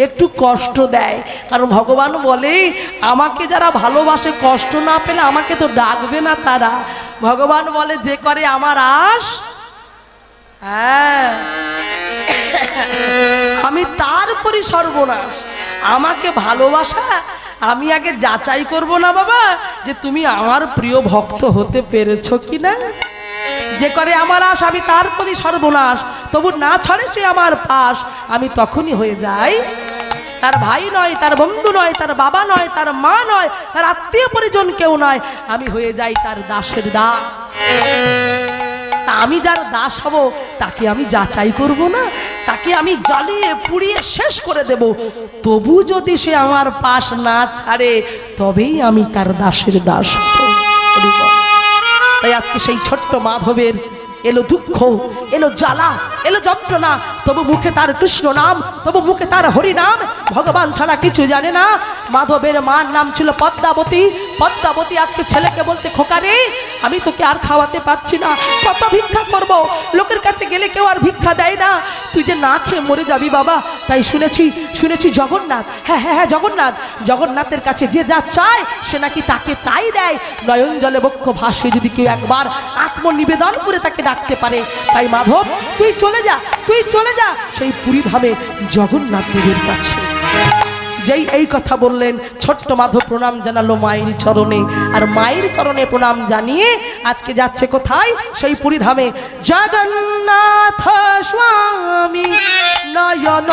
একটু কষ্ট দেয়, কারণ ভগবান বলে আমাকে যারা ভালোবাসে কষ্ট না পেলে আমাকে তো ডাকবে না তারা। ভগবান বলে যে করে আমার আশ, হ্যাঁ আমি তার করি সর্বনাশ। আমাকে ভালোবাসা আমি আগে যাচাই করব না বাবা যে তুমি আমার প্রিয় ভক্ত হতে পেরেছো কিনা। যে করে আমার আশ আমি তার করি সর্বনাশ, তবু না ছড়ে সে আমার পাশ। আমি তখনই হয়ে যাই তার ভাই নয়, তার বন্ধু নয়, তার বাবা নয়, তার মা নয়, তার আত্মীয় পরিজন কেউ নয়, আমি হয়ে যাই তার দাসের দাস। আমি যার দাস হব তাকে আমি যাচাই করব না, তাকে আমি জ্বালিয়ে পুড়িয়ে শেষ করে দেব। তবু যদি সে আমার পাশ না ছাড়ে তবেই আমি তার দাসের দাস হব। তাই আজকে সেই ছোট্ট মাধবের এলো দুঃখ, এলো জ্বালা, এলো যন্ত্রণা, তবু মুখে তার কৃষ্ণ নাম, তবু মুখে তার হরি নাম। ভগবান ছাড়া কিছু জানে না। মাধবের মার নাম ছিল পদ্মাবতী। পদ্মাবতী আজকে ছেলেকে বলছে খোকা রে আমি তোকে আর খাওয়াতে পাচ্ছি না, কত ভিক্ষা করব, লোকের কাছে গেলে কেউ আর ভিক্ষা দেয় না, তুই যে না খেয়ে মরে যাবি বাবা। তাই শুনেছি জগন্নাথ, হ্যাঁ হ্যাঁ হ্যাঁ জগন্নাথ, জগন্নাথের কাছে যে যা চায় সে নাকি তাকে তাই দেয়। নয়ন জলে বক্ষ ভাসে যদি কেউ একবার আত্মনিবেদন করে তাকে ডাকতে পারে। তাই মাধব তুই চলে যা সেই পুরীধামে জগন্নাথ দেবের কাছে। যেই এই কথা বললেন ছোট্ট মাধব প্রণাম জানালো মায়ের চরণে, আর মায়ের চরণে প্রণাম জানিয়ে আজকে যাচ্ছে কোথায়? সেই পুরীধামে। জগন্নাথ স্বামী নয়ন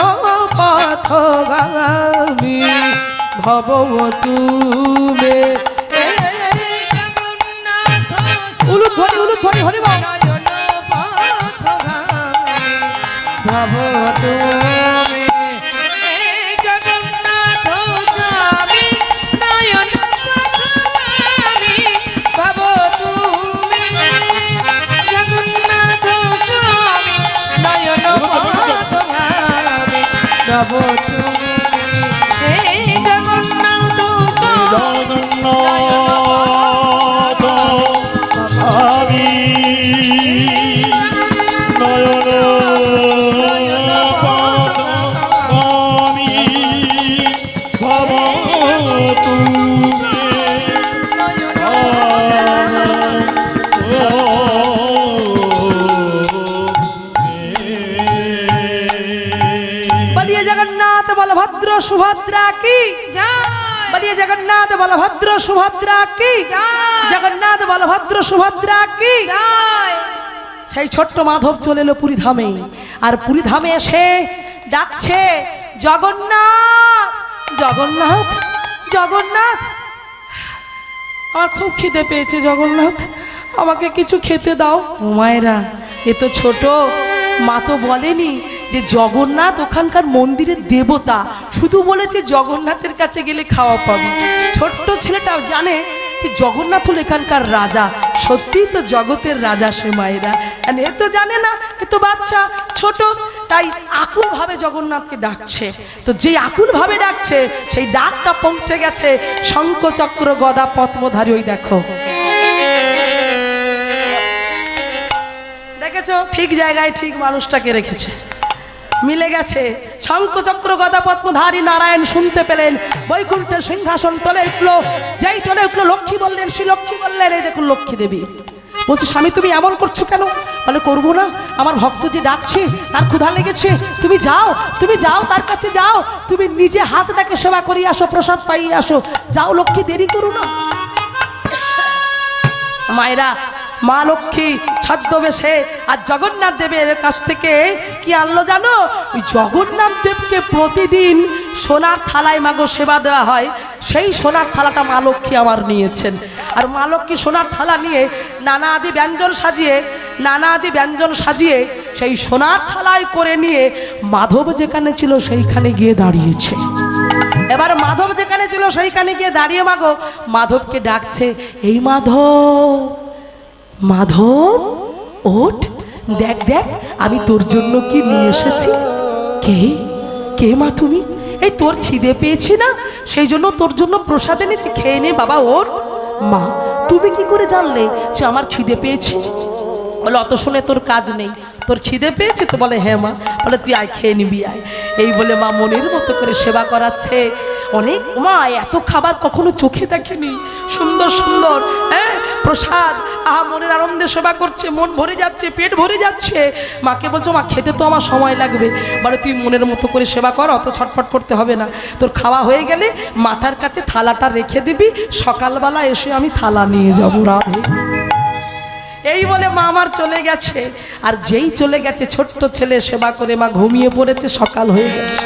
পথগামী ভব তুমে। উলুধ্বনি হরি বল। ভব তুমে জগন্নাথ স্বামী নয়ন পথগামী ভব তুমে। জগন্নাথ স্বামী নয়ন পথগামী ভব তুমে। জগন্নাথ স্বামী सुभद्रा की जय। बोलिए जगन्नाथ बलभद्र सुभद्रा की जय। जगन्नाथ बलभद्र सुभद्रा की जय। সেই ছোট্ট মাধব চলে এলো পুরীধামে, আর পুরীধামে এসে ডাকছে জগন্নাথ জগন্নাথ জগন্নাথ, আমার খুব খিদে পেয়েছে জগন্নাথ, আমাকে কিছু খেতে দাও। ও মায়েরা এ তো ছোট, মা তো বলেনি যে জগন্নাথ ওখানকার মন্দিরের দেবতা, শুধু বলেছে জগন্নাথের কাছে গেলে খাওয়া পাবি। ছোট্ট ছেলেটাও জানে যে জগন্নাথ হল এখানকার রাজা, সত্যিই তো জগতের রাজা সে মায়েরা। এ তো জানে না, এ তো বাচ্চা ছোট, তাই আকুল ভাবে জগন্নাথকে ডাকছে। তো যে আকুল ভাবে ডাকছে সেই ডাকটা পৌঁছে গেছে শঙ্খ চক্র গদা পদ্মধারী। ওই দেখো, দেখেছো ঠিক জায়গায় ঠিক মানুষটাকে রেখেছে, মিলে গেছে। শঙ্খ চক্র গদা পদ্মধারী নারায়ণ শুনতে পেলেন, বৈকুণ্ঠের সিংহাসন টলে উঠলো। যেই টলে উঠলো লক্ষ্মী বললেন, শ্রী লক্ষ্মী বললেন এই দেখুন লক্ষ্মী দেবী। বলছে স্বামী তুমি এমন করছো কেন? বলে করবো না, আমার ভক্ত যে ডাকছে তার ক্ষুধা লেগেছে, তুমি যাও তার কাছে যাও, তুমি নিজে হাত তাকে সেবা করিয়ে আসো, প্রসাদ পাইয়ে আসো, যাও লক্ষ্মী, দেরি করো না। মায়েরা মা লক্ষ্মী ছদ্মবেশে আর জগন্নাথ দেবের কাছ থেকে কি আনলো জানো? জগন্নাথ দেবকে প্রতিদিন সোনার থালায় মাগো সেবা দেওয়া হয়, সেই সোনার থালাটা মা লক্ষ্মী আমার নিয়েছেন। আর মা লক্ষ্মী সোনার থালা নিয়ে নানা আদি ব্যঞ্জন সাজিয়ে সেই সোনার থালায় করে নিয়ে মাধব যেখানে ছিল সেইখানে গিয়ে দাঁড়িয়েছে। এবার মাধব যেখানে ছিল সেইখানে গিয়ে দাঁড়িয়ে মাগো মাধবকে ডাকছে, এই মাধব ওঠ, দেখ দেখ আমি তোর জন্য কি নিয়ে এসেছি। কে মা তুমি? এই তোর খিদে পেয়েছি না, সেই জন্য তোর জন্য প্রসাদ এনেছি, খেয়ে নে বাবা ওঠ। মা তুমি কি করে জানলে যে আমার খিদে পেয়েছে? বলে অত শুনে তোর কাজ নেই, তোর খিদে পেয়েছে তো? বলে হ্যাঁ মা। বলে তুই আয়, খেয়ে নিবি আয়। এই বলে মা মনের মতো করে সেবা করাচ্ছে। অনেক মা এত খাবার কখনো চোখে দেখেনি, সুন্দর সুন্দর হ্যাঁ প্রসাদ, আহা মনের আনন্দে সেবা করছে, মন ভরে যাচ্ছে, পেট ভরে যাচ্ছে। মাকে বলছো মা খেতে তো আমার সময় লাগবে। বলে তুই মনের মতো করে সেবা কর, অত ছটফট করতে হবে না। তোর খাওয়া হয়ে গেলে মাথার কাছে থালাটা রেখে দিবি, সকালবেলা এসে আমি থালা নিয়ে যাবো। রাধে। এই বলে মা আমার চলে গেছে। আর যেই চলে গেছে ছোট্ট ছেলে সেবা করে মা ঘুমিয়ে পড়েছে, সকাল হয়ে গেছে।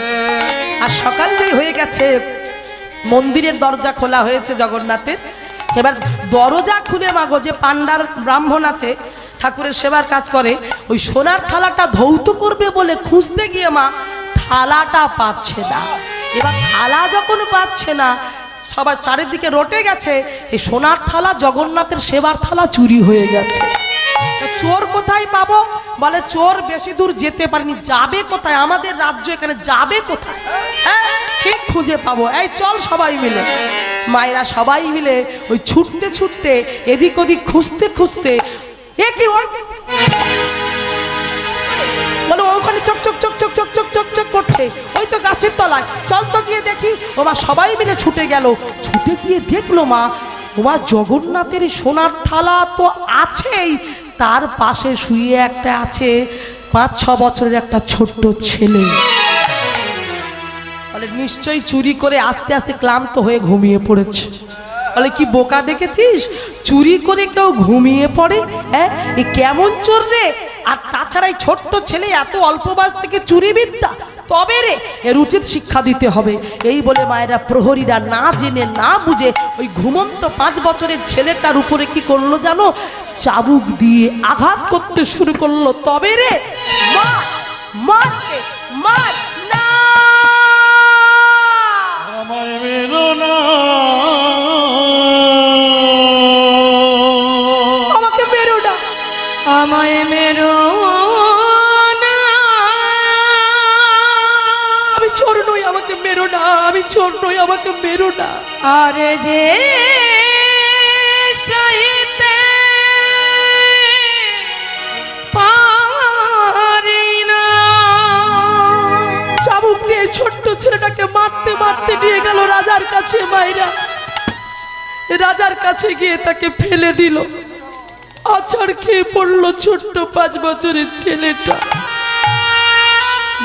আর সকাল যেই হয়ে গেছে মন্দিরের দরজা খোলা হয়েছে জগন্নাথের। এবার দরজা খুলে মাগো যে পান্ডার ব্রাহ্মণ আছে ঠাকুরের সেবার কাজ করে, ওই সোনার থালাটা ধৌত করবে বলে খুঁজতে গিয়ে মা থালাটা পাচ্ছে না। এবার থালা যখন পাচ্ছে না, সবার চারিদিকে রটে গেছে এই সোনার থালা, জগন্নাথের সেবার থালা চুরি হয়ে গেছে। চোর কোথায় পাবো? বলে চোর বেশি দূর যেতে পারেনি, যাবে কোথায়? আমাদের রাজ্য এখানে যাবে কোথায়? হ্যাঁ ঠিক খুঁজে পাবো, এই চল সবাই মিলে। মায়েরা সবাই মিলে ওই ছুটতে ছুটতে এদিক ওদিক খুঁজতে খুঁজতে, এ কি বলো ওখানে চক চক চক চক চক চক চক চক করছে, ওই তো গাছের তলায়, চল তো গিয়ে দেখি। ও মা সবাই মিলে ছুটে গেল। ছুটে গিয়ে দেখলো মা, ওমা জগন্নাথের সোনার থালা তো আছেই, তার পাশে শুয়ে একটা আছে 5-6 বছরের একটা ছোট্ট ছেলে। বলে নিশ্চয়ই চুরি করে আস্তে আস্তে ক্লান্ত হয়ে ঘুমিয়ে পড়েছে। বলে কি বোকা দেখেছিস, চুরি করে কেউ ঘুমিয়ে পড়ে? হ্যাঁ এ কেমন চোর রে? আর তাছাড়া এই ছোট্ট ছেলে এত অল্প বয়স থেকে চুরি বিদ্যা, তবে রে এর উচিত শিক্ষা দিতে হবে। এই বলে মায়েরা প্রহরীরা না জেনে না বুঝে ওই ঘুমন্ত 5 বছরের ছেলেটার উপরে কি করলো জানো? চাবুক দিয়ে আঘাত করতে শুরু করলো। তবে রে মার মার মার না, আমায় মেরো না, আমাকে মেরো না, আমায় মেরো না, আমি চোর নই, আমাকে মেরো না, আমি চোর নই, আমাকে মেরো না। আরে যে সহিতে পারি না। চাবুক দিয়ে ছোট্ট ছেলেটাকে মারতে মারতে নিয়ে গেল রাজার কাছে। মায়েরা রাজার কাছে গিয়ে তাকে ফেলে দিল। আছাড় খেয়ে পড়লো ছোট্ট 5 বছরের ছেলেটা।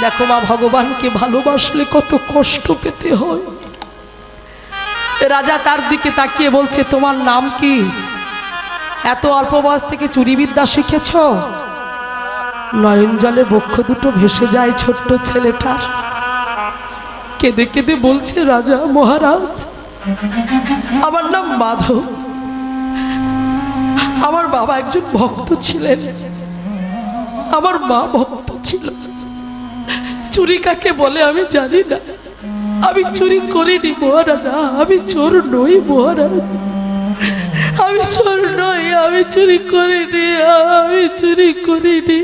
দেখো মা, ভগবানকে ভালোবাসলে কত কষ্ট পেতে হয়। রাজা তার দিকে তাকিয়ে বলছে তোমার নাম কি? এত অল্প বয়স থেকে চুরিবিদ্যা শিখেছ? নয়ন জলে বক্ষ দুটো ভেসে যায় ছোট্ট ছেলেটার। কেঁদে কেঁদে বলছে রাজা মহারাজ, আমার নাম মাধব, আমার বাবা একজন ভক্ত ছিলেন, আমার মা ভক্ত ছিল। চুরি কাকে বলে আমি জানি না, আমি চুরি করিনি মহারাজা, আমি চোর নই মহারাজ, আমি চোর নই, আমি চুরি করিনি, আমি চুরি করিনি।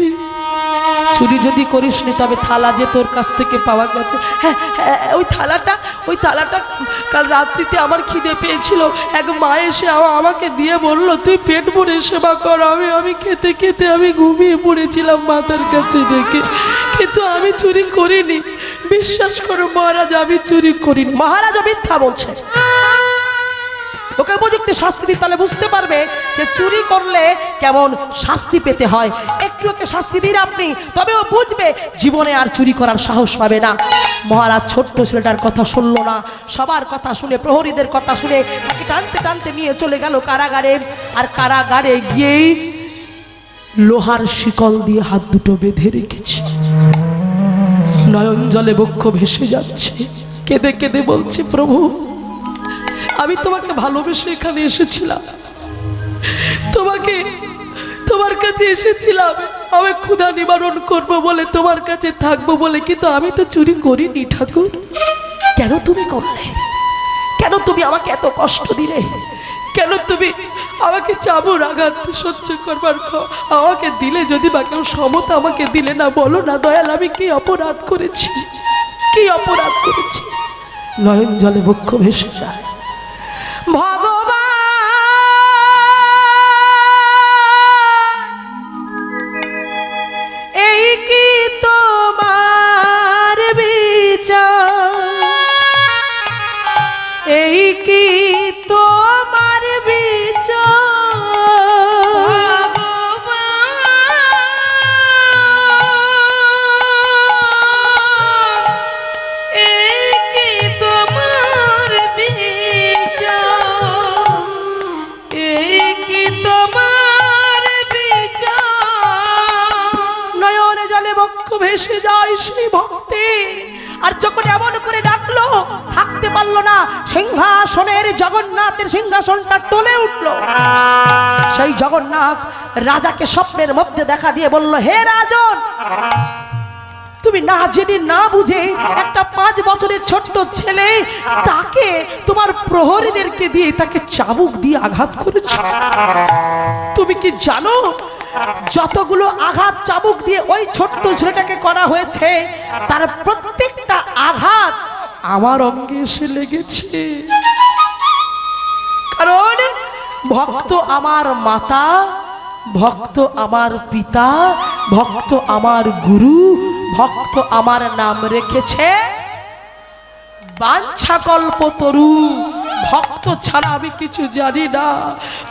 চুরি যদি করিসনি তবে থালা যে তোর কাছ থেকে পাওয়া গেছে, হ্যাঁ হ্যাঁ ওই থালাটা কাল রাত্রিতে আমার খিদে পেয়েছিল, এক মা এসে আমাকে দিয়ে বলল তুই পেট ভরে সেবা কর। আমি খেতে খেতে আমি ঘুমিয়ে পড়েছিলাম মাথার কাছে রেখে, কিন্তু আমি চুরি করিনি। বিশ্বাস করো মহারাজ, আমি চুরি করিনি। মহারাজ মিথ্যা বলছে, ওকে উপযুক্ত শাস্তি দিতে, তাহলে বুঝতে পারবে যে চুরি করলে কেমন শাস্তি পেতে হয়। একটু ওকে শাস্তি দিন আপনি, তবে ও বুঝবে, জীবনে আর চুরি করার সাহস পাবে না। মহারাজ ছোট্ট ছেলেটার কথা শুনলো না, সবার কথা শুনে, প্রহরীদের কথা শুনে তাকে টানতে টানতে নিয়ে চলে গেল কারাগারে। আর কারাগারে গিয়েই লোহার শিকল দিয়ে হাত দুটো বেঁধে রেখেছে। নয়ন জলে বক্ষ ভেসে যাচ্ছে, কেঁদে কেঁদে বলছে প্রভু আমি তোমাকে ভালোবেসে এখানে এসেছিলাম, তোমার কাছে এসেছিলাম, আমি ক্ষুধা নিবারণ করব বলে, তোমার কাছে থাকবো বলে, কিন্তু আমি তো চুরি করিনি ঠাকুর। কেন তুমি করলে? কেন তুমি আমাকে এত কষ্ট দিলে? কেন তুমি আমাকে চাবুর আঘাত সহ্য করবার আমাকে দিলে? যদি বা কেউ সমতা আমাকে দিলে না, বলো না দয়াল, আমি কি অপরাধ করেছি, কি অপরাধ করেছি? নয়ন জলে বক্ষ ভেসে যায়। ভগবান ভেসে যায় সেই ভক্তি। আর যখন এমন করে ডাকলো, থাকতে পারলো না, সিংহাসনের জগন্নাথের সিংহাসনটা টলে উঠলো। সেই জগন্নাথ রাজাকে স্বপ্নের মধ্যে দেখা দিয়ে বলল, হে রাজন, তুমি না জেনে না বুঝে একটা 5 বছরের ছোট্ট ছেলে, তাকে তোমার প্রহরীদেরকে দিয়ে তাকে চাবুক দিয়ে আঘাত করেছ। তুমি কি জানো যতগুলো আঘাত চাবুক দিয়ে ওই ছোট্ট ছেলেটাকে করা হয়েছে, তার প্রত্যেকটা আঘাত আমার অঙ্গে এসে লেগেছে। কারণ ভক্ত আমার মাতা, ভক্ত আমার পিতা, ভক্ত আমার গুরু, ভক্ত আমার নাম রেখেছে বাঞ্ছাকল্পতরু। ভক্ত ছাড়া আমি কিছু জানি না,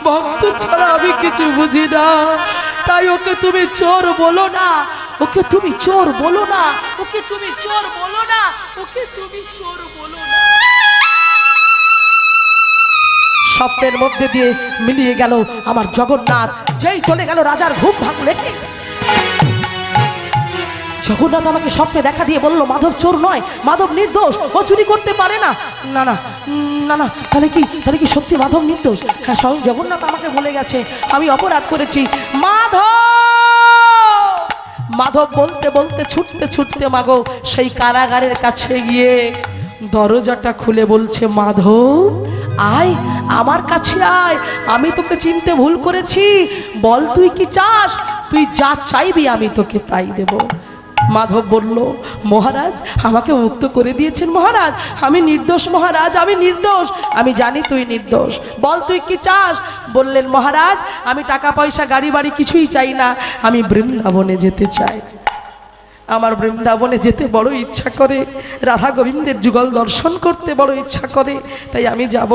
ভক্ত ছাড়া আমি কিছু বুঝি না। তাই ওকে তুমি চোর বলো না, ওকে তুমি চোর বলো না, ওকে তুমি চোর বলো না, ওকে তুমি চোর বলো না। স্বপ্নের মধ্যে দিয়ে মিলিয়ে গেল আমার জগন্নাথ। যেই চলে গেল রাজার ঘুম ভাঙল। জগন্নাথ আমাকে স্বপ্নে দেখা দিয়ে বলল, মাধব চোর নয়, মাধব নির্দোষ, ও চুরি করতে পারে না। না না না না, তাহলে কি সত্যি মাধব নির্দোষ? হ্যাঁ, স্বয়ং জগন্নাথ আমাকে বলে গেছে আমি অপরাধ করেছি। মাধব মাধব বলতে বলতে ছুটতে ছুটতে মাগো সেই কারাগারের কাছে গিয়ে দরজাটা খুলে বলছে, মাধব আয়, আমার কাছে আয়, আমি তোকে চিনতে ভুল করেছি, বল তুই কি চাস, তুই যা চাইবি আমি তোকে তাই দেব। মাধব বলল, মহারাজ আমাকে মুক্ত করে দিয়েছেন মহারাজ, আমি নির্দোষ মহারাজ, আমি নির্দোষ, আমি জানি তুই নির্দোষ, বল তুই কি চাস। বললেন, মহারাজ আমি টাকা পয়সা গাড়ি বাড়ি কিছুই চাই না, আমি বৃন্দাবনে যেতে চাই। আমার বৃন্দাবনে যেতে বড় ইচ্ছা করে, রাধা গোবিন্দের যুগল দর্শন করতে বড় ইচ্ছা করে, তাই আমি যাব,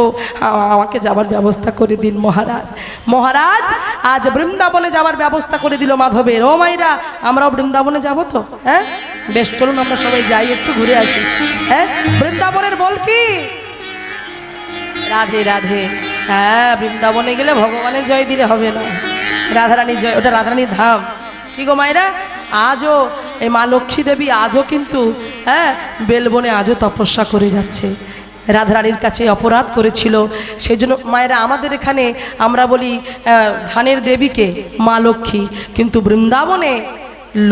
আমাকে যাবার ব্যবস্থা করে দিন মহারাজ। মহারাজ আজ বৃন্দাবনে যাবার ব্যবস্থা করে দিল মাধবের। ও মাইরা, আমরাও বৃন্দাবনে যাব তো? হ্যাঁ বেশ, চলুন আমরা সবাই যাই, একটু ঘুরে আসি। হ্যাঁ, বৃন্দাবনের বল কি? রাধে রাধে। হ্যাঁ, বৃন্দাবনে গেলে ভগবানের জয় দিলে হবে না, রাধারানীর জয়, ওটা রাধারানীর ধাম। কি গো মায়েরা, আজও এই মা লক্ষ্মী দেবী আজও কিন্তু বেলবনে আজও তপস্যা করে যাচ্ছে। রাধারানীর কাছে অপরাধ করেছিল, সেই জন্য মায়েরা আমাদের এখানে আমরা বলি ধানের দেবীকে মা লক্ষ্মী, কিন্তু বৃন্দাবনে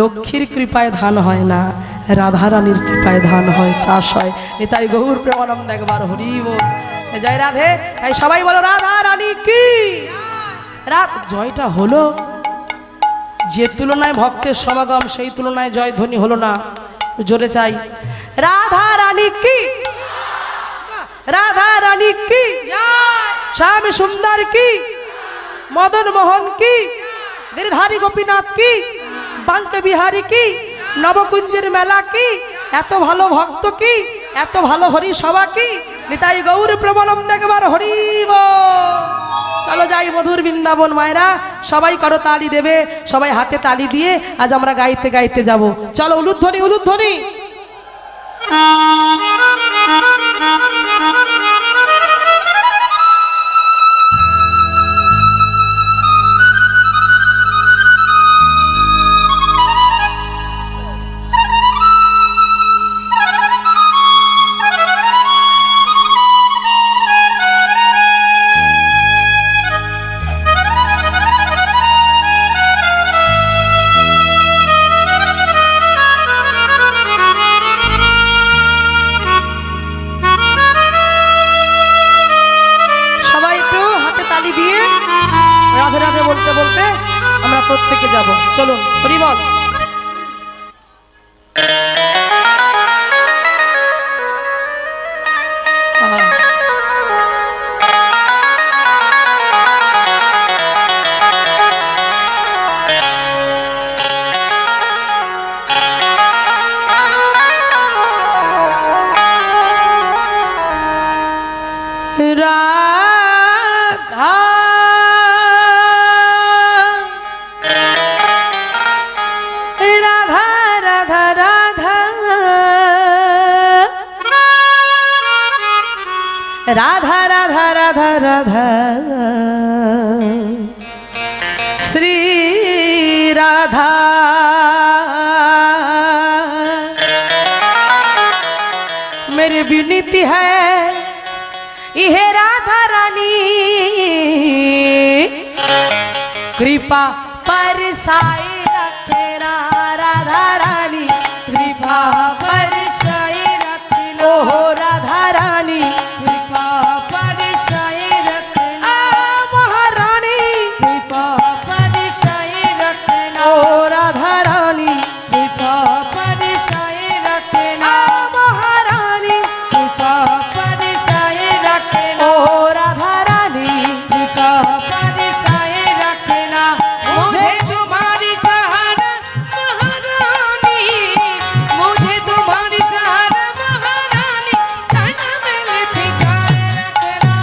লক্ষ্মীর কৃপায় ধান হয় না, রাধারানীর কৃপায় ধান হয়, চাষ হয়। তাই গৌর প্রেমানন্দ একবার হরি বল, জয় রাধে। তাই সবাই বলো রাধা রানী কি। জয়টা হলো, যে তুলনায় ভক্তের সমাগম সেই তুলনায় জয় ধ্বনি হলো না, জোরে চাই রাধা রানী কি, রাধা রানী কি, শ্যাম সুন্দর কি, মদন মোহন কি, গিরিধারী গোপীনাথ কি, বাঙ্কে বিহারী কি, নবকুঞ্জের মেলা কি, এত ভালো ভক্ত কি, এত ভালো হরি সভা কি। নিতাই গৌর প্রেমানন্দ একবার হরি বল। চলো যাই মধুর বৃন্দাবন। মায়েরা সবাই করো তালি দেবে, সবাই হাতে তালি দিয়ে আজ আমরা গাইতে গাইতে যাব। চলো উলুধ্বনি উলুধ্বনি। প্রত্যেকে যাব, চলুন হরি বল। রাধা রাধা রাধা রাধা শ্রী রাধা मेरी विनती है इहे राधा रानी कृपा परसाई रखना राधा रानी कृपा परसाई रखना ओहो राधा रानी कृपा परिसाई रखना महारानी कृपा परिसाई रखना ओ राधा रानी कृपा परिसाई रखना महारानी कृपा परिसाई रखना ओ राधा रानी कृपा परिसाई रखना मुझे तुम्हारी सहारा महारानी मुझे तुम्हारी सहारा महारानी चरण में लिपटाए रखना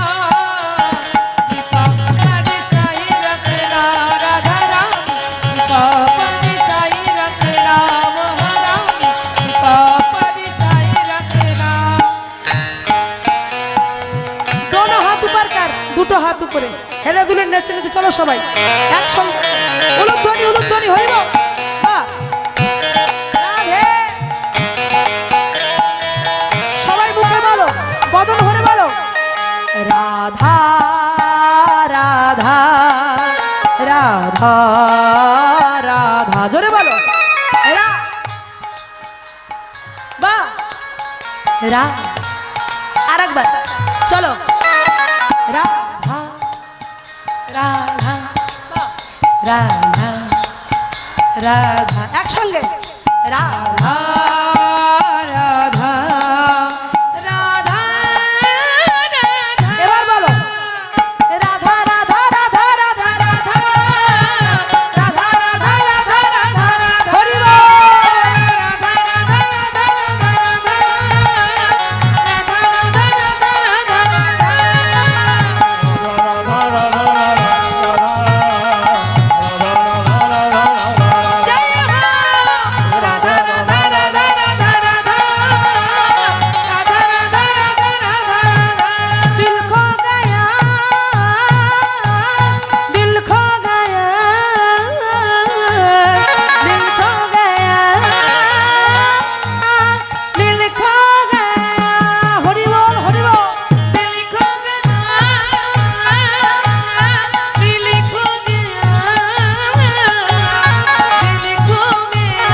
कृपा परिसाई रखना राधा रानी कृपा परिसाई रखना महारानी कृपा परिसाई रखना दोनों हाथ ऊपर कर দুটো হাত উপরে হেলে দুলে নেচে নেচে চলো সবাই একসঙ্গে উলুধ্বনি হইব বাহ রাধে সবাই মুখে বলো বদন ভরে বলো রাধা রাধা রাধা রাধা জোরে বলো বাহ রা আরেকবার চলো রাধা রাধা রাধা রাধা একসঙ্গে রাধা রাধা রাধা এবার বলো রাধা রাধা রাধা রাধা রাধা রাধা রাধা রাধা রাধা হরি বল दिल खो गया दिल खो गया दिल खो गया दिल खो गया हरि बोल हरि बोल दिल खो गया दिल खो गया दिल खो गया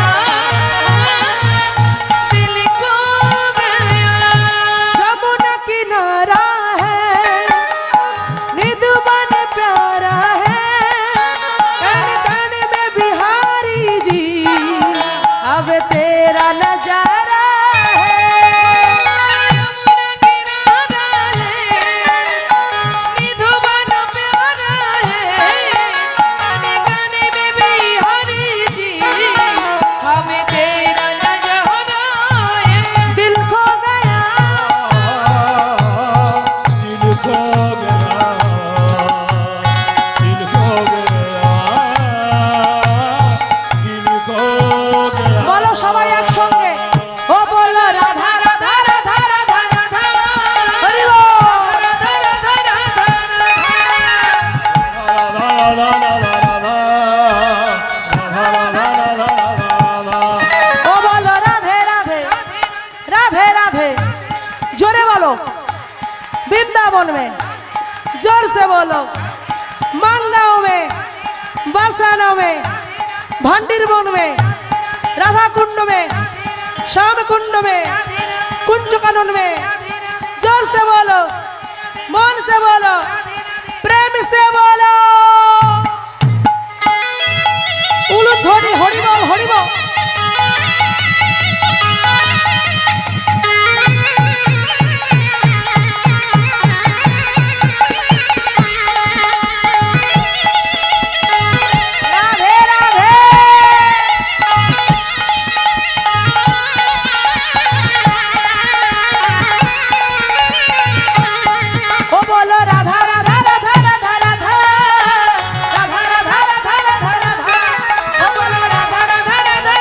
दिल खो गया जमुना किनारा है निधुबन प्यारा है कण कण में बिहारी जी अब तेरा नजारा है यमुना किनारा है निधुबन प्यारा है गाने गाने में बिहारी जी हमें तेरा नजारा है दिल खो गया दिल खो गया दिल खो गया दिल खो गया বলো সবাই একসঙ্গে ও বলো রাধা राधा राधा राधा राधा হরি বল राधा राधा राधा ও বলো রাধে রাধে राधे राधे जोरे बोलो वृंदावन में जोर से बोलो मांगाओं में बरसानों में भंडीर वन में राधा कुंड में श्याम कुंड में कुंज कानन में जोर से बोलो मन से बोलो प्रेम से बोलो उलुध्वनि हरि बोल हरि बोल राधे राधे ओ बोलो राधा राधा राधा राधा राधा राधा राधा राधा राधा राधा ओ बोलो राधा राधा राधा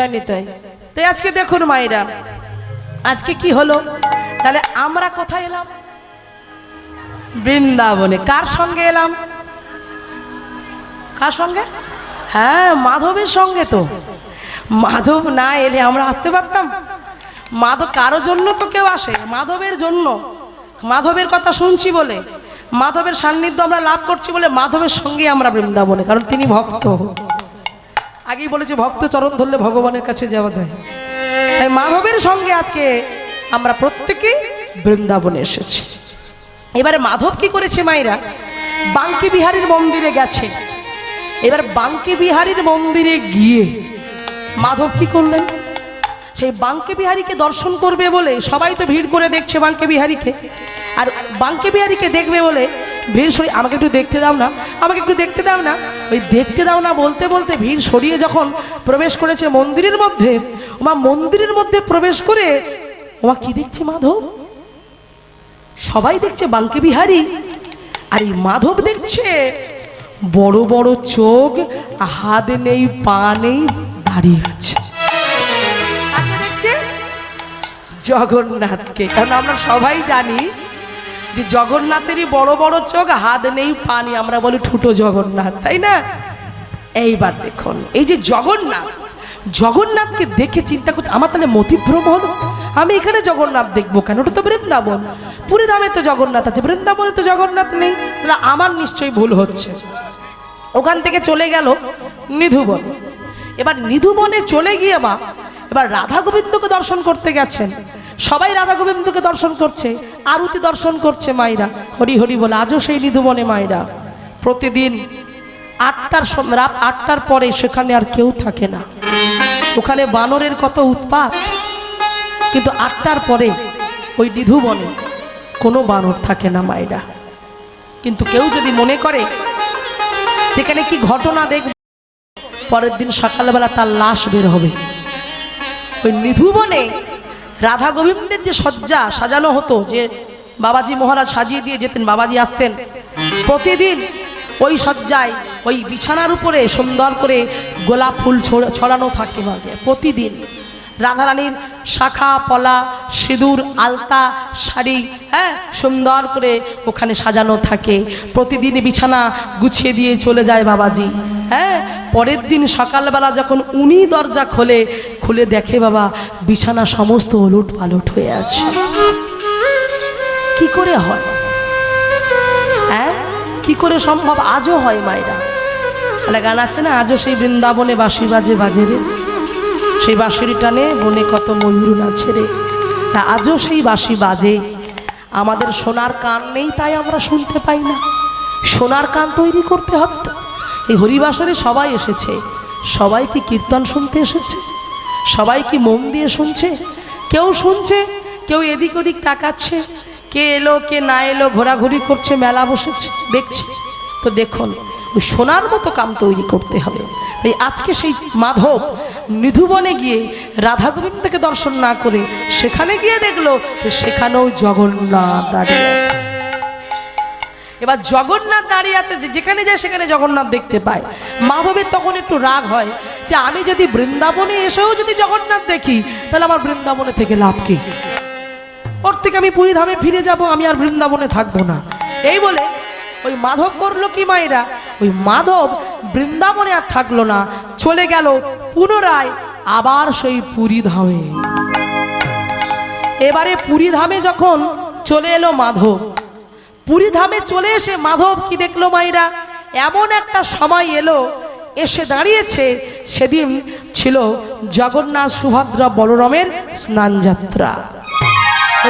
জয় নিতাই। তাই আজকে দেখুন মায়েরা, আজকে কি হলো, তাহলে আমরা কোথায় এলাম? বৃন্দাবনে। কার সঙ্গে এলাম? কার সঙ্গে? হ্যাঁ, মাধবের সঙ্গে। তো মাধব না এলে আমরা আসতে পারতাম? মাধব কারো জন্য তো কেউ আসে, মাধবের জন্য। মাধবের কথা শুনছি বলে, মাধবের সান্নিধ্য আমরা লাভ করছি বলে মাধবের সঙ্গে আমরা বৃন্দাবনে, কারণ তিনি ভক্ত। আগেই বলেছে ভক্ত চরণ ধরলে ভগবানের কাছে যাওয়া যায়। তাই মাধবের সঙ্গে আজকে আমরা প্রত্যেকে বৃন্দাবনে এসেছি। এবারে মাধব কি করেছে মায়েরা? বাঙ্কি বিহারীর মন্দিরে গেছে। এবার বাঙ্কি বিহারীর মন্দিরে গিয়ে মাধব কি করলেন? সেই বাঙ্কি বিহারীকে দর্শন করবে বলে সবাই তো ভিড় করে দেখছে বাঙ্কি বিহারীকে, আর বাঙ্কি বিহারীকে দেখবে বলে ভিড় সরিয়ে, আমাকে একটু দেখতে দাও না, আমাকে একটু দেখতে দাও না, ওই দেখতে দাও না বলতে বলতে ভিড় সরিয়ে যখন প্রবেশ করেছে মন্দিরের মধ্যে, ওমা মন্দিরের মধ্যে প্রবেশ করে ওমা কি দেখছে মাধব? সবাই দেখছে বাঙ্কি বিহারী, আর এই মাধব দেখছে বড় বড় চোখ, হাত নেই পা নেই, দাঁড়িয়ে আছে। জগন্নাথকে। কারণ আমরা সবাই জানি যে জগন্নাথেরই বড় বড় চোখ, হাত নেই পা নেই, আমরা বলি ঠুটো জগন্নাথ, তাই না? এইবার দেখুন, এই যে জগন্নাথ, জগন্নাথকে দেখে চিন্তা করছে আমার তাহলে মতিভ্রম হলো, আমি এখানে জগন্নাথ দেখবো কেন? ওটা তো বৃন্দাবন, পুরী ধামে তো জগন্নাথ আছে, বৃন্দাবনে তো জগন্নাথ নেই, তাহলে আমার নিশ্চয়ই ভুল হচ্ছে। ওখান থেকে চলে গেল নিধুবন। এবার নিধুবনে চলে গিয়ে এবার রাধা গোবিন্দকে দর্শন করতে গেছেন। সবাই রাধা গোবিন্দকে দর্শন করছে, আরতি দর্শন করছে মায়েরা, হরি হরি বলে। আজও সেই নিধুবনে মায়েরা প্রতিদিন রাত 8টার পরে সেখানে আর কেউ থাকে না। ওখানে বানরের কত উৎপাত, কিন্তু 8টার পরে ওই নিধুবনে কোনো বানর থাকে না মায়েরা। কিন্তু কেউ যদি মনে করে যেখানে কি ঘটনা দেখবে, পরের দিন সকালবেলা তার লাশ বের হবে। ওই নিধুবনে রাধা গোবিন্দের যে সজ্জা সাজানো হতো, যে বাবাজি মহারাজ সাজিয়ে দিয়ে যেতেন, বাবাজি আসতেন প্রতিদিন ওই সজ্জায়, ওই বিছানার উপরে সুন্দর করে গোলাপ ফুল ছড়ানো থাকে প্রতিদিন। রাধারানীর শাখা পলা, সিঁদুর, আলতা, শাড়ি, হ্যাঁ, সুন্দর করে ওখানে সাজানো থাকে। প্রতিদিন বিছানা গুছিয়ে দিয়ে চলে যায় বাবাজি। হ্যাঁ, পরের দিন সকালবেলা যখন উনি দরজা খুলে দেখে বাবা বিছানা সমস্ত ওলট পালট হয়ে আছে। কি করে হয়? হ্যাঁ, কি করে সম্ভব? আজও হয় মায়েরা। একটা গান আছে না, আজও সেই বৃন্দাবনে বাঁশি বাজে বাজে রে, সেই বাঁশির টানে বনে কত ময়ূর নাচে রে। তা আজও সেই বাঁশি বাজে। আমাদের সোনার কান নেই, তাই আমরা শুনতে পাই না। সোনার কান তৈরি করতে হবে তো। এই হরিবাসরে সবাই এসেছে, সবাই কি কীর্তন শুনতে এসেছে? সবাই কি মন দিয়ে শুনছে? কেউ শুনছে, কেউ এদিক ওদিক তাকাচ্ছে, কে এলো কে না এলো ঘোরাঘুরি করছে, মেলা বসেছে, দেখছে। তো দেখুন, ওই সোনার মতো কাম তৈরি করতে হবে। তাই আজকে সেই মাধব নিধুবনে গিয়ে রাধা গোবিন্দকে দর্শন না করে সেখানে গিয়ে দেখলো যে সেখানেও জগন্নাথ দাঁড়িয়ে আছে। এবার জগন্নাথ দাঁড়িয়ে আছে, যেখানে যায় সেখানে জগন্নাথ দেখতে পায়। মাধবের তখন একটু রাগ হয় যে আমি যদি বৃন্দাবনে এসেও যদি জগন্নাথ দেখি, তাহলে আমার বৃন্দাবনে থেকে লাভ কি? ওর থেকে আমি পুরী ধামে ফিরে যাব, আমি আর বৃন্দাবনে থাকবো না। এই বলে ওই মাধব করলো কি মায়েরা, ওই মাধব বৃন্দাবনে আর থাকলো না, চলে গেল পুনরায় আবার সেই পুরী ধামে। এবারে পুরী ধামে যখন চলে এলো মাধব, পুরী ধামে চলে এসে মাধব কি দেখলো মায়েরা, এমন একটা সময় এলো, এসে দাঁড়িয়েছে সেদিন ছিল জগন্নাথ সুভদ্রা বলরামের স্নান যাত্রা।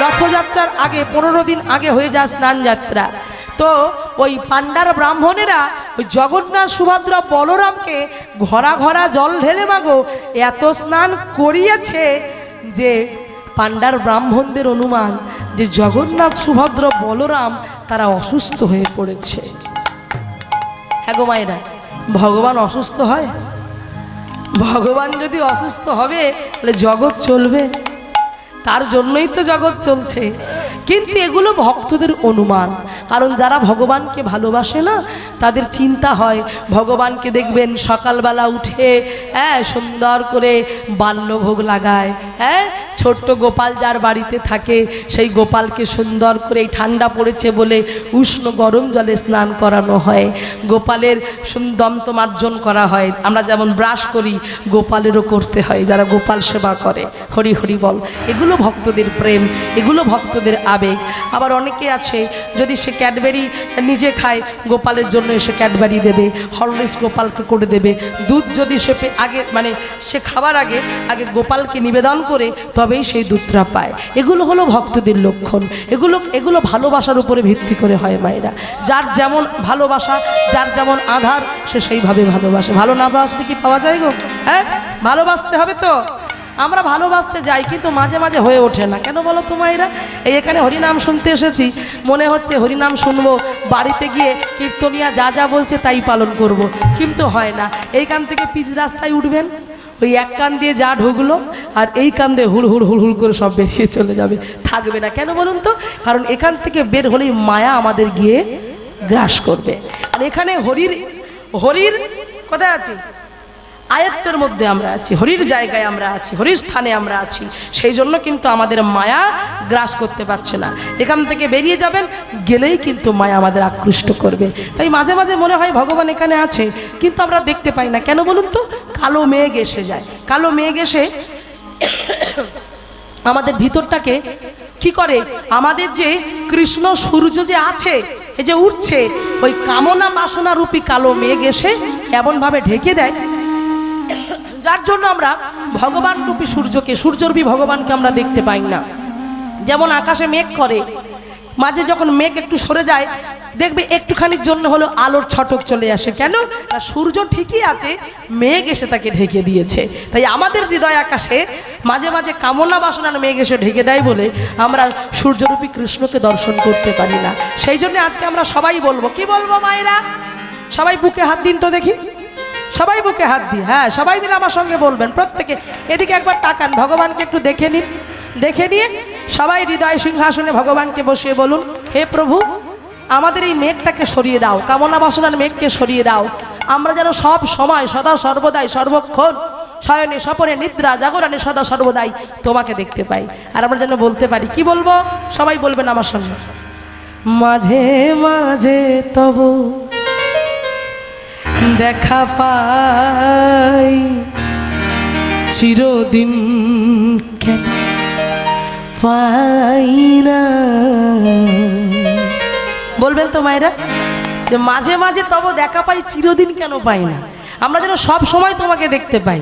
রথযাত্রার আগে 15 দিন আগে হয়ে যায় স্নান যাত্রা। তো ওই পাণ্ডার ব্রাহ্মণেরা ওই জগন্নাথ সুভদ্রা বলরামকে ঘরা ঘরা জল ঢেলে মাগো এত স্নান করিয়েছে যে পাণ্ডার ব্রাহ্মণদের অনুমান যে জগন্নাথ সুভদ্রা বলরাম তারা অসুস্থ হয়ে পড়েছে। হ্যাঁ গো মায়েরা, ভগবান অসুস্থ হয়? ভগবান যদি অসুস্থ হবে তাহলে জগৎ চলবে? তার জন্যই তো জগৎ চলছে। কিন্তু এগুলো ভক্তদের অনুমান, কারণ যারা ভগবানকে ভালোবাসে না তাদের চিন্তা হয় ভগবানকে দেখবেন সকালবেলা উঠে সুন্দর করে বাল্যভোগ লাগায়, ছোট্ট গোপাল যার বাড়িতে থাকে সেই গোপালকে সুন্দর করে এই ঠান্ডা পড়েছে বলে উষ্ণ গরম জলে স্নান করানো হয়, গোপালের দন্তমার্জন করা হয়। আমরা যেমন ব্রাশ করি গোপালেরও করতে হয়, যারা গোপাল সেবা করে। হরি হরি বল। এগুলো ভক্তদের প্রেম, এগুলো ভক্তদের আবেগ। আবার অনেকে আছে যদি সে ক্যাডবেরি নিজে খায় গোপালের জন্য এসে ক্যাডবেরি দেবে, হরলিক্স গোপালকে করে দেবে, দুধ যদি সে আগে মানে সে খাবার আগে গোপালকে নিবেদন করে তবেই সেই দুধটা পায়। এগুলো হলো ভক্তদের লক্ষণ। এগুলো ভালোবাসার উপরে ভিত্তি করে হয় মায়েরা। যার যেমন ভালোবাসা, যার যেমন আধার, সে সেইভাবে ভালোবাসে। ভালো না বাসলে কি পাওয়া যায় গো? ভালোবাসতে হবে তো। আমরা ভালোবাসতে যাই কিন্তু মাঝে মাঝে হয়ে ওঠে না, কেন বলো তো মায়েরা? এখানে হরিনাম শুনতে এসেছি, মনে হচ্ছে হরিনাম শুনবো, বাড়িতে গিয়ে কীর্তনিয়া যা যা বলছে তাই পালন করব, কিন্তু হয় না। এইখান থেকে পিচ রাস্তায় উঠবেন, ওই এক কান দিয়ে যা ঢুকলো আর এই কান দিয়ে হুড় হুড় হুড় হুড় করে সব বেরিয়ে চলে যাবে, থাকবে না। কেন বলুন তো? কারণ এখান থেকে বের হলেই মায়া আমাদের গিয়ে গ্রাস করবে। আর এখানে হরির কোথায় আছি? আয়ত্তের মধ্যে আমরা আছি, হরির জায়গায় আমরা আছি, হরির স্থানে আমরা আছি। সেই জন্য কিন্তু আমাদের মায়া গ্রাস করতে পারছে না। এখান থেকে বেরিয়ে যাবেন, গেলেই কিন্তু মায়া আমাদের আকৃষ্ট করবে। তাই মাঝে মাঝে মনে হয় ভগবান এখানে আছে, কিন্তু আমরা দেখতে পাই না। কেন বলুন তো? কালো মেঘ এসে যায়, কালো মেঘ এসে আমাদের ভিতরটাকে কি করে? আমাদের যে কৃষ্ণ সূর্য যে আছে, এই যে উঠছে, ওই কামনা বাসনা রূপী কালো মেঘ এসে এমনভাবে ঢেকে দেয়, যার জন্য আমরা ভগবান রূপী সূর্যকে, সূর্যরূপী ভগবানকে আমরা দেখতে পাই না। যেমন আকাশে মেঘ করে, মাঝে যখন মেঘ একটু সরে যায় দেখবে একটুখানির জন্য হলো আলোর ছটক চলে আসে। কেন? না, সূর্য ঠিকই আছে, মেঘ এসে তাকে ঢেকে দিয়েছে। তাই আমাদের হৃদয় আকাশে মাঝে মাঝে কামনা বাসনার মেঘ এসে ঢেকে দেয় বলে আমরা সূর্যরূপী কৃষ্ণকে দর্শন করতে পারি না। সেই জন্য আজকে আমরা সবাই বলবো, কি বলবো মায়েরা? সবাই বুকে হাত দিন তো দেখি, সবাই বুকে হাত দিই। সবাই মিলে আমার সঙ্গে বলবেন, প্রত্যেকে এদিকে একবার তাকান, ভগবানকে একটু দেখে নিন। দেখে নিয়ে সবাই হৃদয় সিংহাসনে ভগবানকে বসিয়ে বলুন, হে প্রভু, আমাদের এই মেঘটাকে সরিয়ে দাও, কামনা বাসনার মেঘকে সরিয়ে দাও। আমরা যেন সব সময় সদা সর্বদাই সর্বক্ষণ শয়নে স্বপনে নিদ্রা জাগরণে সদা সর্বদাই তোমাকে দেখতে পাই। আর আমরা যেন বলতে পারি, কি বলবো? সবাই বলবেন আমার সঙ্গে, মাঝে মাঝে তবু দেখা পাই, চিরদিন কেন পাই না। বলবেন তো মায়েরা, যে মাঝে মাঝে তবে দেখা পাই, চিরদিন কেন পাই না? আমরা যেন সব সময় তোমাকে দেখতে পাই,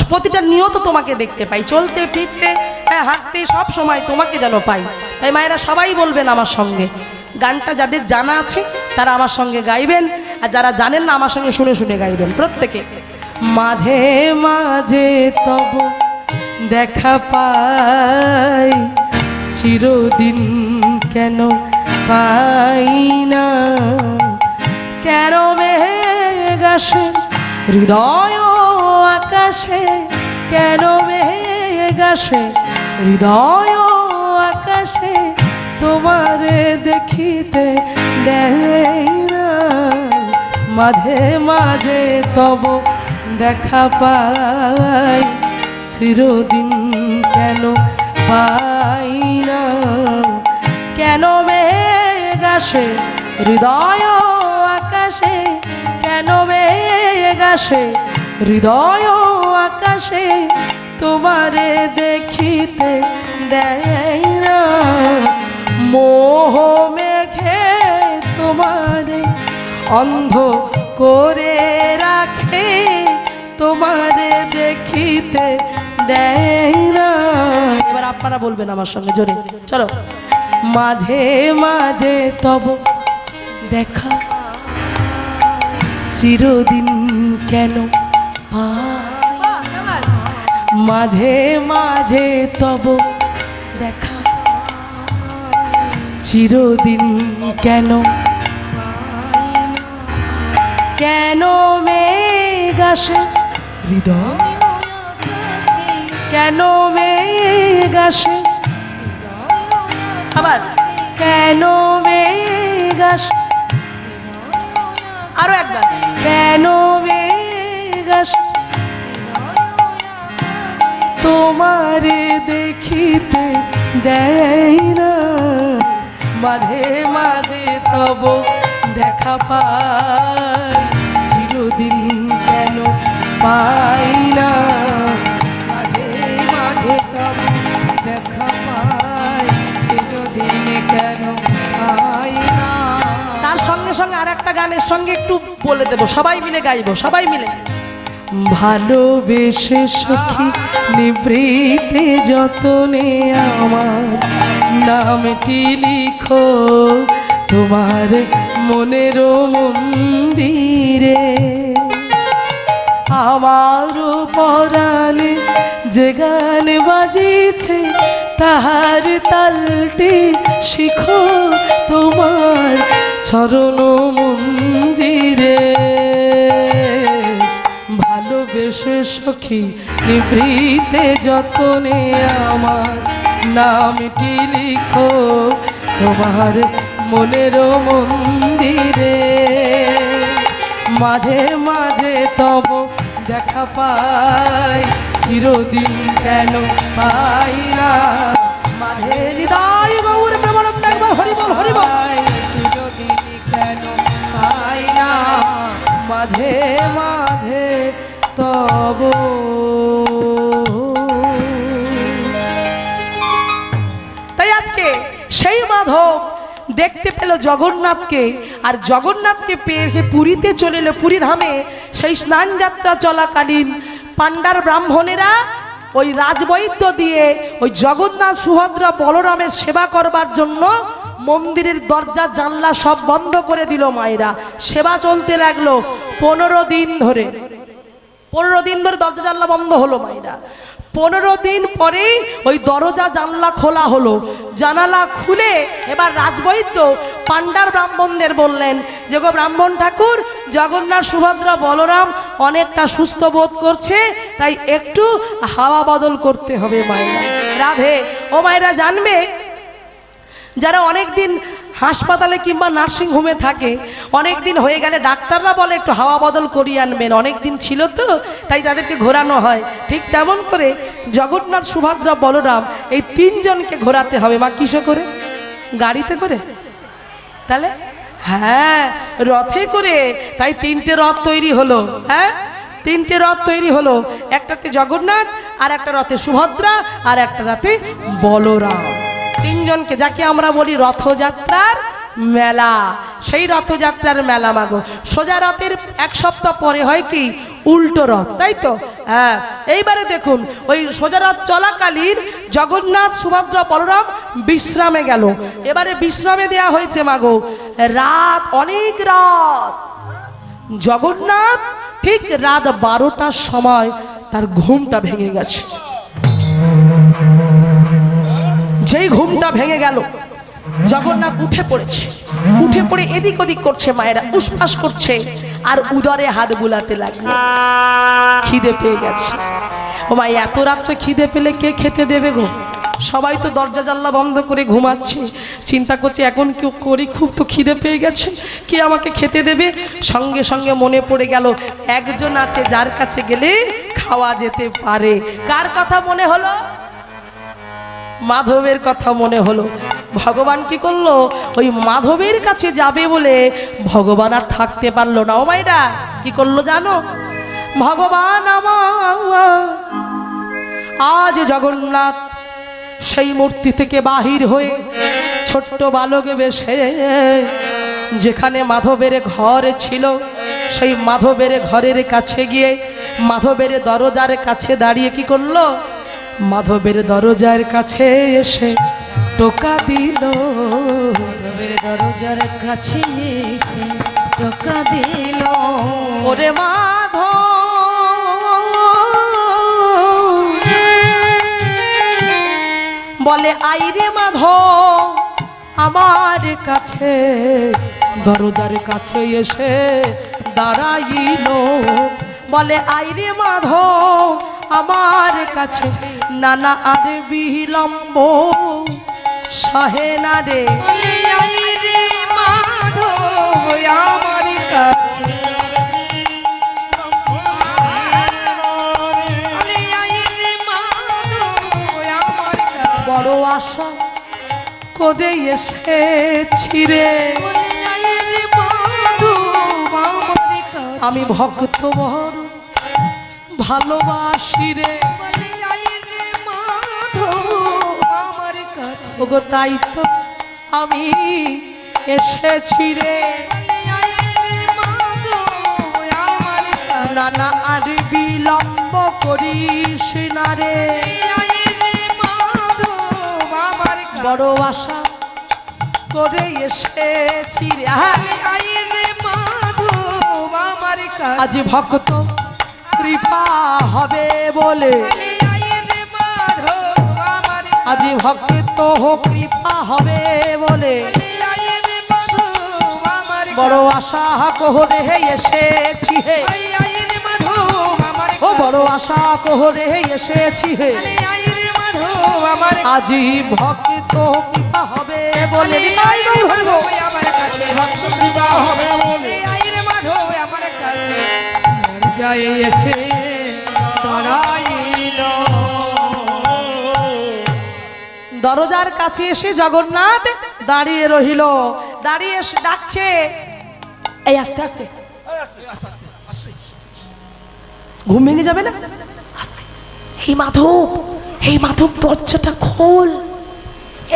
প্রতিটা নিয়ত তোমাকে দেখতে পাই, চলতে ফিরতে হাঁটতে সব সময় তোমাকে যেন পাই। তাই মায়েরা সবাই বলবেন আমার সঙ্গে। গানটা যাদের জানা আছে তারা আমার সঙ্গে গাইবেন, আর যারা জানেন না আমার সঙ্গে শুনে শুনে গাইবেন প্রত্যেকে। মাঝে মাঝে তব দেখা পাই, চিরদিন কেন পাই না। কেন মেঘ আসে হৃদয় আকাশে, কেন মেঘ আসে হৃদয় আকাশে, তোমারে দেখিতে দেয় না। মাঝে মাঝে তব দেখা পাই, চিরদিন কেন পাই না। কেন মেঘ আসে হৃদয় আকাশে, কেন মেঘ আসে হৃদয় আকাশে, তোমারে দেখিতে দেয় না। মোহ মেঘে তোমারে অন্ধ করে রাখে, তোমারে দেখিতে দেয় না। এবার আপনারা বলবেন আমার সঙ্গে জোরে, চলো। মাঝে মাঝে তব দেখা, চিরদিন কেন পাই, মাঝে মাঝে তব দেখা, চিরদিন কেন, কেন মেঘ আসে হৃদয়, কেন মেঘ আসে আবার, কেন মেঘ আসে আরো একবার। কেন মেঘ আসে তোমারে দেখিতে দেয় না, মাঝে মাঝে তব দেখা পাই, চিরদিন কেন পাই না, মাঝে মাঝে তব দেখা পাই, চিরদিন কেন পাই না। তার সঙ্গে সঙ্গে আর একটা গানের সঙ্গে একটু বলে দেবো, সবাই মিলে গাইবো, সবাই মিলে। ভালোবেসে সখী নিভৃতে যতনে আমার নামটি লিখো তোমার মনের মন্দিরে, আমার পরাণে যে গান বাজিছে তাহার তালটি শিখো তোমার চরণ মঞ্জিরে। ভালোবেসে সখী নিভৃতে যতনে আমার নামটি লিখো তোমার মনের মন্দিরে, মাঝে মাঝে তব দেখা পাই, চিরদিন কেন পাই না, মাঝে হৃদয় গৌর প্রেমানন্দ একবার হরি বল হরি বল, চিরদিন কেন পাই না, মাঝে মাঝে তব। তাই আজকে সেই মাধব দেখতে পেল জগন্নাথকে, আর জগন্নাথকে পেয়ে সে পুরীতে চলে এলো, পুরী ধামে। সেই স্নান যাত্রা চলাকালীন পাণ্ডার ব্রাহ্মণেরা ওই রাজবৈদ্য দিয়ে ওই জগন্নাথ সুভদ্রা বলরামের সেবা করবার জন্য মন্দিরের দরজা জানলা সব বন্ধ করে দিল। মায়েরা সেবা চলতে লাগলো 15 দিন ধরে, 15 দিন ধরে দরজা জানলা বন্ধ হলো। মায়েরা 15 দিন পরে ওই দরজা জানলা খোলা হলো। জানালা খুলে এবার রাজবৈদ্য পাণ্ডার ব্রাহ্মণদের বললেন যে গো ব্রাহ্মণ ঠাকুর, জগন্নাথ সুভদ্রা বলরাম অনেকটা সুস্থ বোধ করছে, তাই একটু হাওয়া বদল করতে হবে। মায়েরা রাধে ও মায়েরা জানবে, যারা অনেক দিন হাসপাতালে কিংবা নার্সিংহোমে থাকে, অনেক দিন হয়ে গেলে ডাক্তাররা বলে একটু হাওয়া বদল করিয়ে আনবেন, অনেক দিন ছিল তো তাই তাদেরকে ঘোরানো হয়। ঠিক তেমন করে জগন্নাথ সুভদ্রা বলরাম এই 3 জনকে ঘোরাতে হবে। মা কিসে করে? গাড়িতে করে? তাহলে হ্যাঁ, রথে করে। তাই 3টে রথ তৈরি হলো। হ্যাঁ, 3টে রথ তৈরি হলো, একটাতে জগন্নাথ, আর একটা রথে সুভদ্রা, আর একটা রথে বলরাম। 3 জনকে, যাকে আমরা বলি রথযাত্রার মেলা, সেই রথযাত্রার মেলা। মাগো সোজা রথের 1 সপ্তাহ পরে হয় কি উল্টো রথ, তাই তো? হ্যাঁ, এইবারে দেখুন ওই সোজা রথ চলাকালীন জগন্নাথ সুভদ্রা বলরাম বিশ্রামে গেল। এবারে বিশ্রামে দেয়া হয়েছে মাগো রাত, অনেক রাত। জগন্নাথ ঠিক রাত 12টার সময় তার ঘুমটা ভেঙে গেছে। যেই ঘুমটা ভেঙে গেল, জগন্নাথ উঠে পড়েছে। উঠে পড়ে এদিক ওদিক করছে, মায়েরা উসপাস করছে, আর উদরে হাত বুলাতে লাগলো। খিদে পেয়ে গেছে। ও মা, এত রাত্রে খিদে পেলে কে খেতে দেবে গো? সবাই তো দরজা জানলা বন্ধ করে ঘুমাচ্ছে। চিন্তা করছে এখন কি করি, খুব তো খিদে পেয়ে গেছে, কে আমাকে খেতে দেবে? সঙ্গে সঙ্গে মনে পড়ে গেল একজন আছে যার কাছে গেলে খাওয়া যেতে পারে। কার কথা মনে হলো? মাধবের কথা মনে হলো। ভগবান কি করলো? ওই মাধবের কাছে যাবে বলে ভগবান আর থাকতে পারলো না। ও মাইরা কি করলো জানো? ভগবান আমার আজ জগন্নাথ সেই মূর্তি থেকে বাহির হয়ে ছোট্ট বালক বেশে যেখানে মাধবের ঘর ছিল, সেই মাধবের ঘরের কাছে গিয়ে মাধবের দরজার কাছে দাঁড়িয়ে কি করলো? মাধবের দরজার কাছে এসে টোকা দিল। মাধবের দরজার কাছে এসে টোকা দিল। ওরে মাধব, বলে আইরে মাধব আমার কাছে, দরজার কাছে এসে দাঁড়াইল। বলে আইরে মাধব আমার কাছে, নানা আর বিলম্ব সহে না রে। বলে আইরে মাধব আমার কাছে, আশা করে এসেছি রে, আমি ভক্ত বড় ভালোবাসি রে। ওগো তাই তো আমি এসেছি রে, নানা আর বিলম্ব করিস না রে, বড় আশা করে এসেছি রে। আজ ভক্ত কৃপা হবে বলে, আজ ভক্ত কৃপা হবে বলে, বড় আশা করে এসেছি হে, ও বড় আশা করে এসেছি হে, আজি ভক্ত কৃপা হবে বলে, ভক্ত কৃপা হবে বলে যায় এসে দাঁড়াইল। দরজার কাছে এসে জগন্নাথ দাঁড়িয়ে রহিল, দাঁড়িয়ে এসে ডাকছে, এই আস্তে আস্তে, ঘুম ভেঙে যাবে না। এই মাধব, এই মাধব দরজাটা খোল,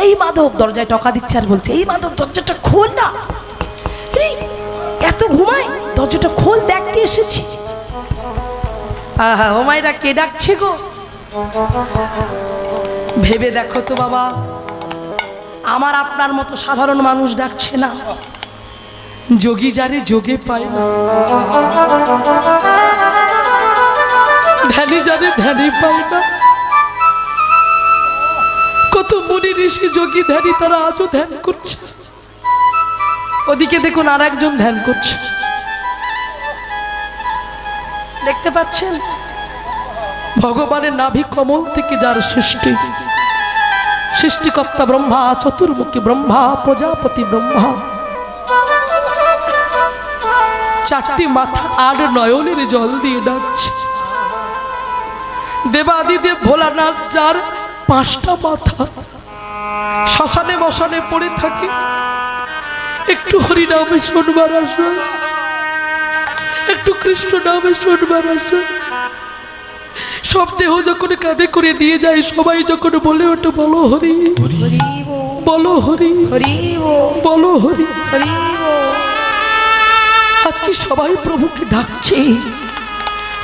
এই মাধব দরজায় টকা দিচ্ছে আর বলছে, এই মাধব দরজাটা খোল না, এত ঘুমাই, দরজাটা খোল, দেখতে এসেছি। আহা, ও মায়েরা কে ডাকছে গো? ভেবে দেখো তো বাবা, আমার আপনার মতো সাধারণ মানুষ ডাকছে না, যোগী যারে যোগে পায় না, ধ্যানী যারে ধ্যানে পায় না। কত মুনি ঋষি যোগী ধ্যানী তারা আজও ধ্যান করছে, ওদিকে দেখুন আর একজন ধ্যান করছে, দেখতে পাচ্ছেন? ভগবানের নাভি কমল থেকে যার সৃষ্টি, সৃষ্টিকর্তা ব্রহ্মা, চতুর্মুখী ব্রহ্মা, প্রজাপতি ব্রহ্মা, চারটি মাথা আর নয়নের জল দিয়ে ডাকছে। দেবাদিদেব ভোলানাথ যার পাঁচটা মাথা, শ্মশানে মশানে পড়ে থাকে, একটু হরিনামে শোনবার আসো, একটু কৃষ্ণ নামে শোনবার আসো। সব দেহ যখন কাঁধে করে নিয়ে যায়, সবাই যখন বলে ওঠে বলো হরি, বলো হরি, বলো হরি। আজকে সবাই প্রভুকে ডাকছে।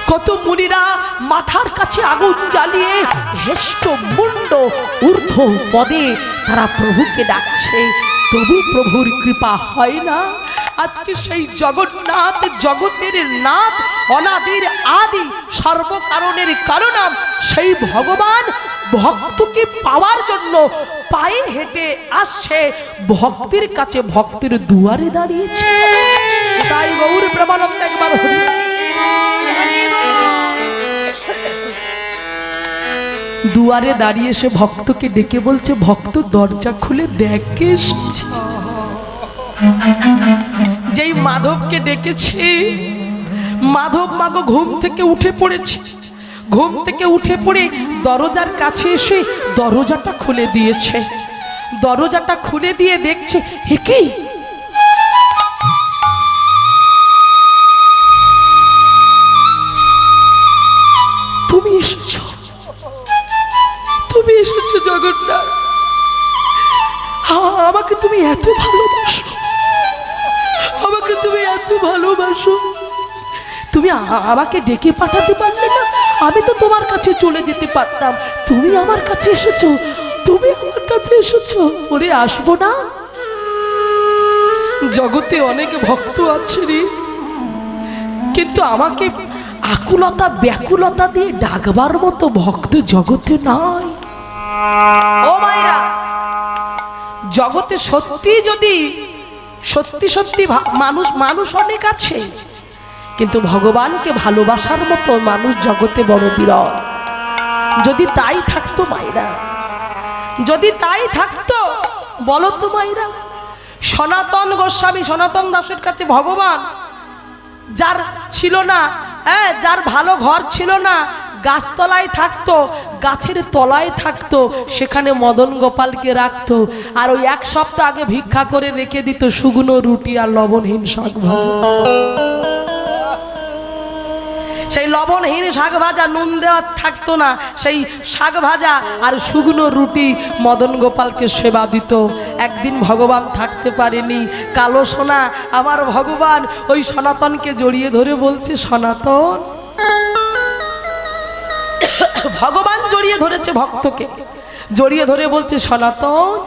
কত মুনিরা মাথার কাছে আগুন জ্বালিয়ে হেষ্ট মুন্ড ঊর্ধ্ব পদে তারা প্রভুকে ডাকছে, তবু প্রভুর কৃপা হয় না। আজকে সেই জগন্নাথ, জগতের নাথ, অনাদির আদি, সর্বকারণের কারণাম সেই ভগবান ভক্তকে পাওয়ার জন্য পায়ে হেঁটে আসছে, ভক্তের কাছে, ভক্তের দুয়ারে দাঁড়িয়েছে। তাই গৌর প্রেমানন্দ একবার দুয়ারে দাঁড়িয়ে সে ভক্তকে ডেকে বলছে, ভক্ত দরজা খুলে দেখ কে এসেছে। যেই মাধবকে ডেকেছে, মাধব মাগো ঘুম থেকে উঠে পড়েছে, ঘুম থেকে উঠে পড়ে দরজার কাছে এসে দরজাটা খুলে দিয়েছে। দরজাটা খুলে দিয়ে দেখছে, হে কি, তুমি এসেছো, তুমি এসেছো জগন্নাথ, আমাকে তুমি এত ভালোবাসো, আমাকে তুমি এত ভালোবাসো, তুমি আমাকে ডেকে পাঠাতে পারলে না? আমি তো তোমার কাছে চলে যেতে পারতাম, তুমি আমার কাছে এসেছো, তুমি আমার কাছে এসেছো, ওরে আসবো না? জগতে অনেক ভক্ত আছে রে, কিন্তু আমাকে আকুলতা ব্যাকুলতা দিয়ে ডাকবার মতো ভক্ত জগতে নাই। ও মায়েরা, জগতে সত্যি যদি সত্যি সত্যি মানুষ মানুষ অনেক আছে, কিন্তু ভগবানকে ভালোবাসার মতো মানুষ জগতে বড় বিরল। যদি তাই থাকতো মায়েরা, যদি তাই থাকতো, বলো তো মায়েরা, সনাতন গোস্বামী সনাতন দাসের কাছে ভগবান যার ছিল না, যার ভালো ঘর ছিল না, গাছতলায় থাকতো, গাছের তলায় থাকতো, সেখানে মদন গোপালকে রাখতো। আর ওই এক সপ্তাহ আগে ভিক্ষা করে রেখে দিত শুকনো রুটি আর লবণহীন শাক ভাজা। সেই লবণহীন শাক ভাজা, নুন দেওয়া থাকতো না, সেই শাক ভাজা আর শুকনো রুটি মদন গোপালকে সেবা দিত। একদিন ভগবান থাকতে পারেনি, কালো সোনা আমার ভগবান ওই সনাতনকে জড়িয়ে ধরে বলছে, সনাতন। ভগবান জড়িয়ে ধরেছে ভক্তকে, জড়িয়ে ধরে বলছে, সনাতন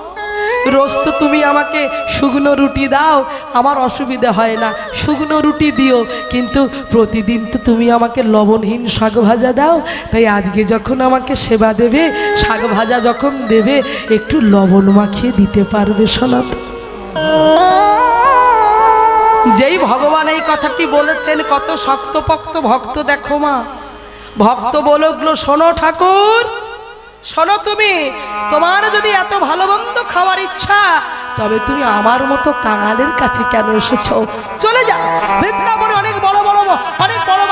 রোজ তো তুমি আমাকে শুকনো রুটি দাও, আমার অসুবিধা হয় না, শুকনো রুটি দিও, কিন্তু প্রতিদিন তো তুমি আমাকে লবণহীন শাক ভাজা দাও, তাই আজকে যখন আমাকে সেবা দেবে, শাক ভাজা যখন দেবে, একটু লবণ মাখিয়ে দিতে পারবে সনাতন? যেই ভগবান এই কথাটি বলেছেন, কত শক্তপোক্ত ভক্ত দেখো মা। ভক্ত বলল, শোনো ঠাকুর, শোনো, তুমি তোমার যদি এত ভালো মন্দ খাওয়ার ইচ্ছা, তবে তুমি আমার মতো কাঙালের কাছে কেন এসেছো? চলে যাও, বৃন্দাবনে অনেক বড় বড়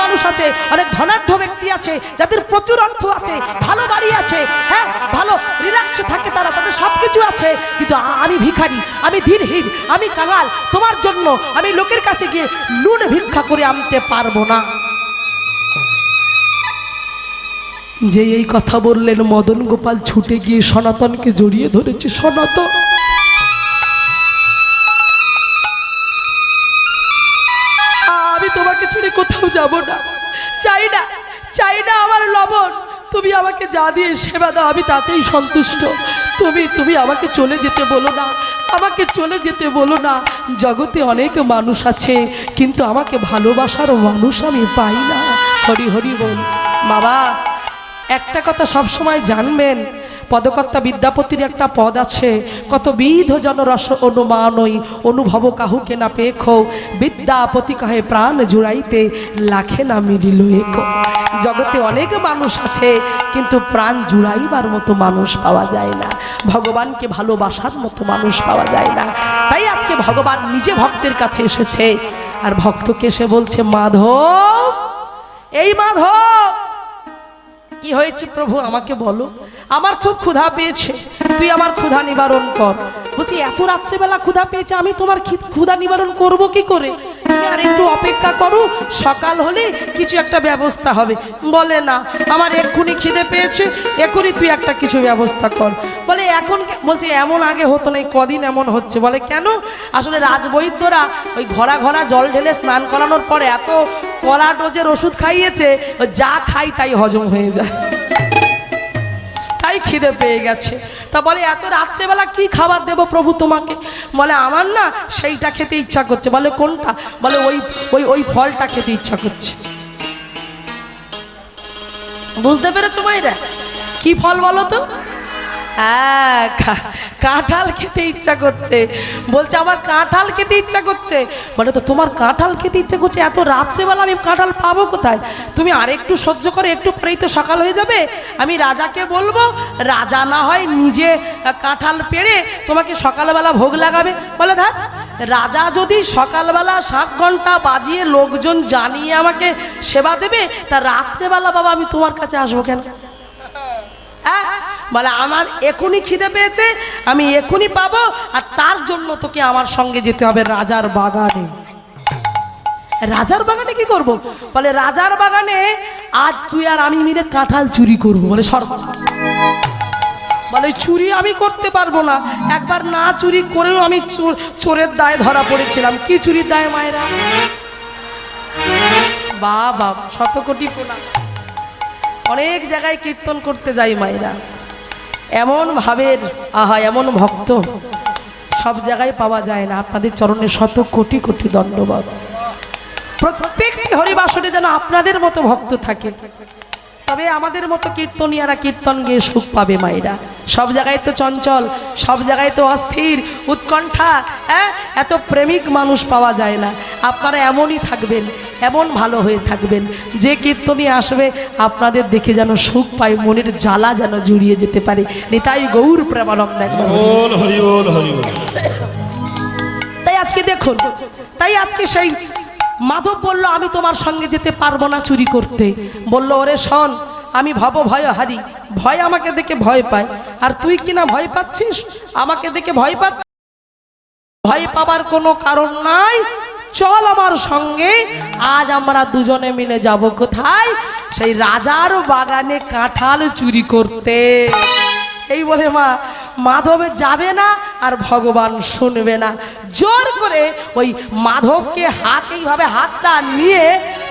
মানুষ আছে, অনেক ধনাঢ্য ব্যক্তি আছে, যাদের প্রচুর অর্থ আছে, ভালো বাড়ি আছে, হ্যাঁ, ভালো রিল্যাক্সে থাকে তারা, তাদের সবকিছু আছে, কিন্তু আমি ভিখারি, আমি দিনহীন, আমি কাঙাল, তোমার জন্য আমি লোকের কাছে গিয়ে নুন ভিক্ষা করে আনতে পারবো না। যে এই কথা বললেন, মদন গোপাল ছুটে গিয়ে সনাতনকে জড়িয়ে ধরেছে। সনাতন, আমি তোমাকে ছেড়ে কোথাও যাব না, চাই না, চাই না আমার লবণ, তুমি আমাকে যা দিয়ে সেবা দাও আমি তাতেই সন্তুষ্ট। তুমি আমাকে চলে যেতে বলো না, আমাকে চলে যেতে বলো না। জগতে অনেক মানুষ আছে, কিন্তু আমাকে ভালোবাসার মানুষ আমি পাই না। হরি হরি বল। বাবা, একটা কথা সব সময় জানবেন, পদকর্তা বিদ্যাপতির একটা পদ আছে, কত বিধ জনরস অনুমানই অনুভব কাহুকে না পেখো, বিদ্যাপতি কহে প্রাণ জুড়াইতে লাখে না মিলিল এক। জগতে অনেক মানুষ আছে, কিন্তু প্রাণ জুড়াইবার মতো মানুষ পাওয়া যায় না, ভগবানকে ভালোবাসার মতো মানুষ পাওয়া যায় না। তাই আজকে ভগবান নিজে ভক্তের কাছে এসেছে, আর ভক্তকে এসে বলছে, মাধব, এই মাধব, কি হয়েছে প্রভু আমাকে বলো, আমার খুব ক্ষুধা পেয়েছে, তুই আমার ক্ষুধা নিবারণ কর। বলছি, এত রাত্রিবেলা ক্ষুধা পেয়েছে, আমি তোমার ক্ষুধা নিবারণ করব কি করে? তুমি আর একটু অপেক্ষা করো, সকাল হলে কিছু একটা ব্যবস্থা হবে। বলে, না, আমার এক্ষুনি খিদে পেয়েছে, এক্ষুনি তুই একটা কিছু ব্যবস্থা কর। বলে, এখন? বলছে, এমন আগে হতো না, কদিন এমন হচ্ছে। বলে, কেন? আসলে রাজবৈদ্যরা ওই ঘরা ঘরা জল ঢেলে স্নান করানোর পরে এত কড়া ডোজের ওষুধ খাইয়েছে, যা খাই তাই হজম হয়ে যায়, তাই খিদে পেয়ে গেছে। তা বলে, এত রাত্রেবেলা কি খাবার দেবো প্রভু তোমাকে? বলে, আমার না সেইটা খেতে ইচ্ছা করছে। বলে, কোনটা? বলে, ওই ফলটা খেতে ইচ্ছা করছে। বুঝতে পেরেছো মায়েরা? কি ফল বলো তো? হ্যাঁ, কাঁঠাল খেতে ইচ্ছা করছে। বলছে, আমার কাঁঠাল খেতে ইচ্ছা করছে। বলে, তো তোমার কাঁঠাল খেতে ইচ্ছা করছে, এত রাত্রেবেলা আমি কাঁঠাল পাবো কোথায়? তুমি আরেকটু সহ্য করে, একটু পরেই তো সকাল হয়ে যাবে, আমি রাজাকে বলবো, রাজা না হয় নিজে কাঁঠাল পেড়ে তোমাকে সকালবেলা ভোগ লাগাবে। বলে, দেখ, রাজা যদি সকালবেলা 7 ঘন্টা বাজিয়ে লোকজন জানিয়ে আমাকে সেবা দেবে, তা রাত্রেবেলা বাবা আমি তোমার কাছে আসবো কেন? বলে, আমার এখনই খিদে পেয়েছে, আমি এখনই পাবো, আর তার জন্য তোকে আমার সঙ্গে যেতে হবে রাজার বাগানে। রাজার বাগানে কি করব? বলে, রাজার বাগানে আজ তুই আর আমি মিলে কাঁঠাল চুরি করবো। বলে, সর্বনাশ। বলে, চুরি আমি করতে পারবো না, একবার না চুরি করেও আমি চোরের দায়ে ধরা পড়েছিলাম। কি চুরির দায়ে মায়েরা? বাবা, শত কোটি প্রণাম। অনেক জায়গায় কীর্তন করতে যাই মায়েরা, এমন ভাবের আহা, এমন ভক্ত সব জায়গায় পাওয়া যায় না। আপনাদের চরণে শত কোটি কোটি দণ্ডবাদ। প্রত্যেকটি হরিবাসরে যেন আপনাদের মতো ভক্ত থাকে, তবে আমাদের মতো কীর্তনিয়ারা কীর্তন গিয়ে সুখ পাবে মায়েরা। সব জায়গায় তো চঞ্চল, সব জায়গায় তো অস্থির, উৎকণ্ঠা, এত প্রেমিক মানুষ পাওয়া যায় না। আপনারা এমনই থাকবেন, এমন ভালো হয়ে থাকবেন, যে কীর্তনী আসবে আপনাদের দেখে যেন সুখ পায়, মনের জ্বালা যেন জুড়িয়ে যেতে পারে। নিতাই গৌর প্রেমানন্দ। তাই আজকে দেখুন, তাই আজকে সেই মাধব বলল, আমি তোমার সঙ্গে যেতে পারবো না চুরি করতে। বলল, ওরে শোন, আমি ভব ভয় হারি, ভয় আমাকে দেখে ভয় পায়, আর তুই কিনা ভয় পাচ্ছিস, আমাকে দেখে ভয় পাচ্ছিস। ভয় পাবার কোনো কারণ নাই, চল আমার সঙ্গে, আজ আমরা দুজনে মিলে যাব কোথায়, সেই রাজার বাগানে কাঁঠাল চুরি করতে। এই বলে মাধবে যাবে না, আর ভগবান শুনবে না। জোর করে ওই মাধবকে এইভাবে হাতটা নিয়ে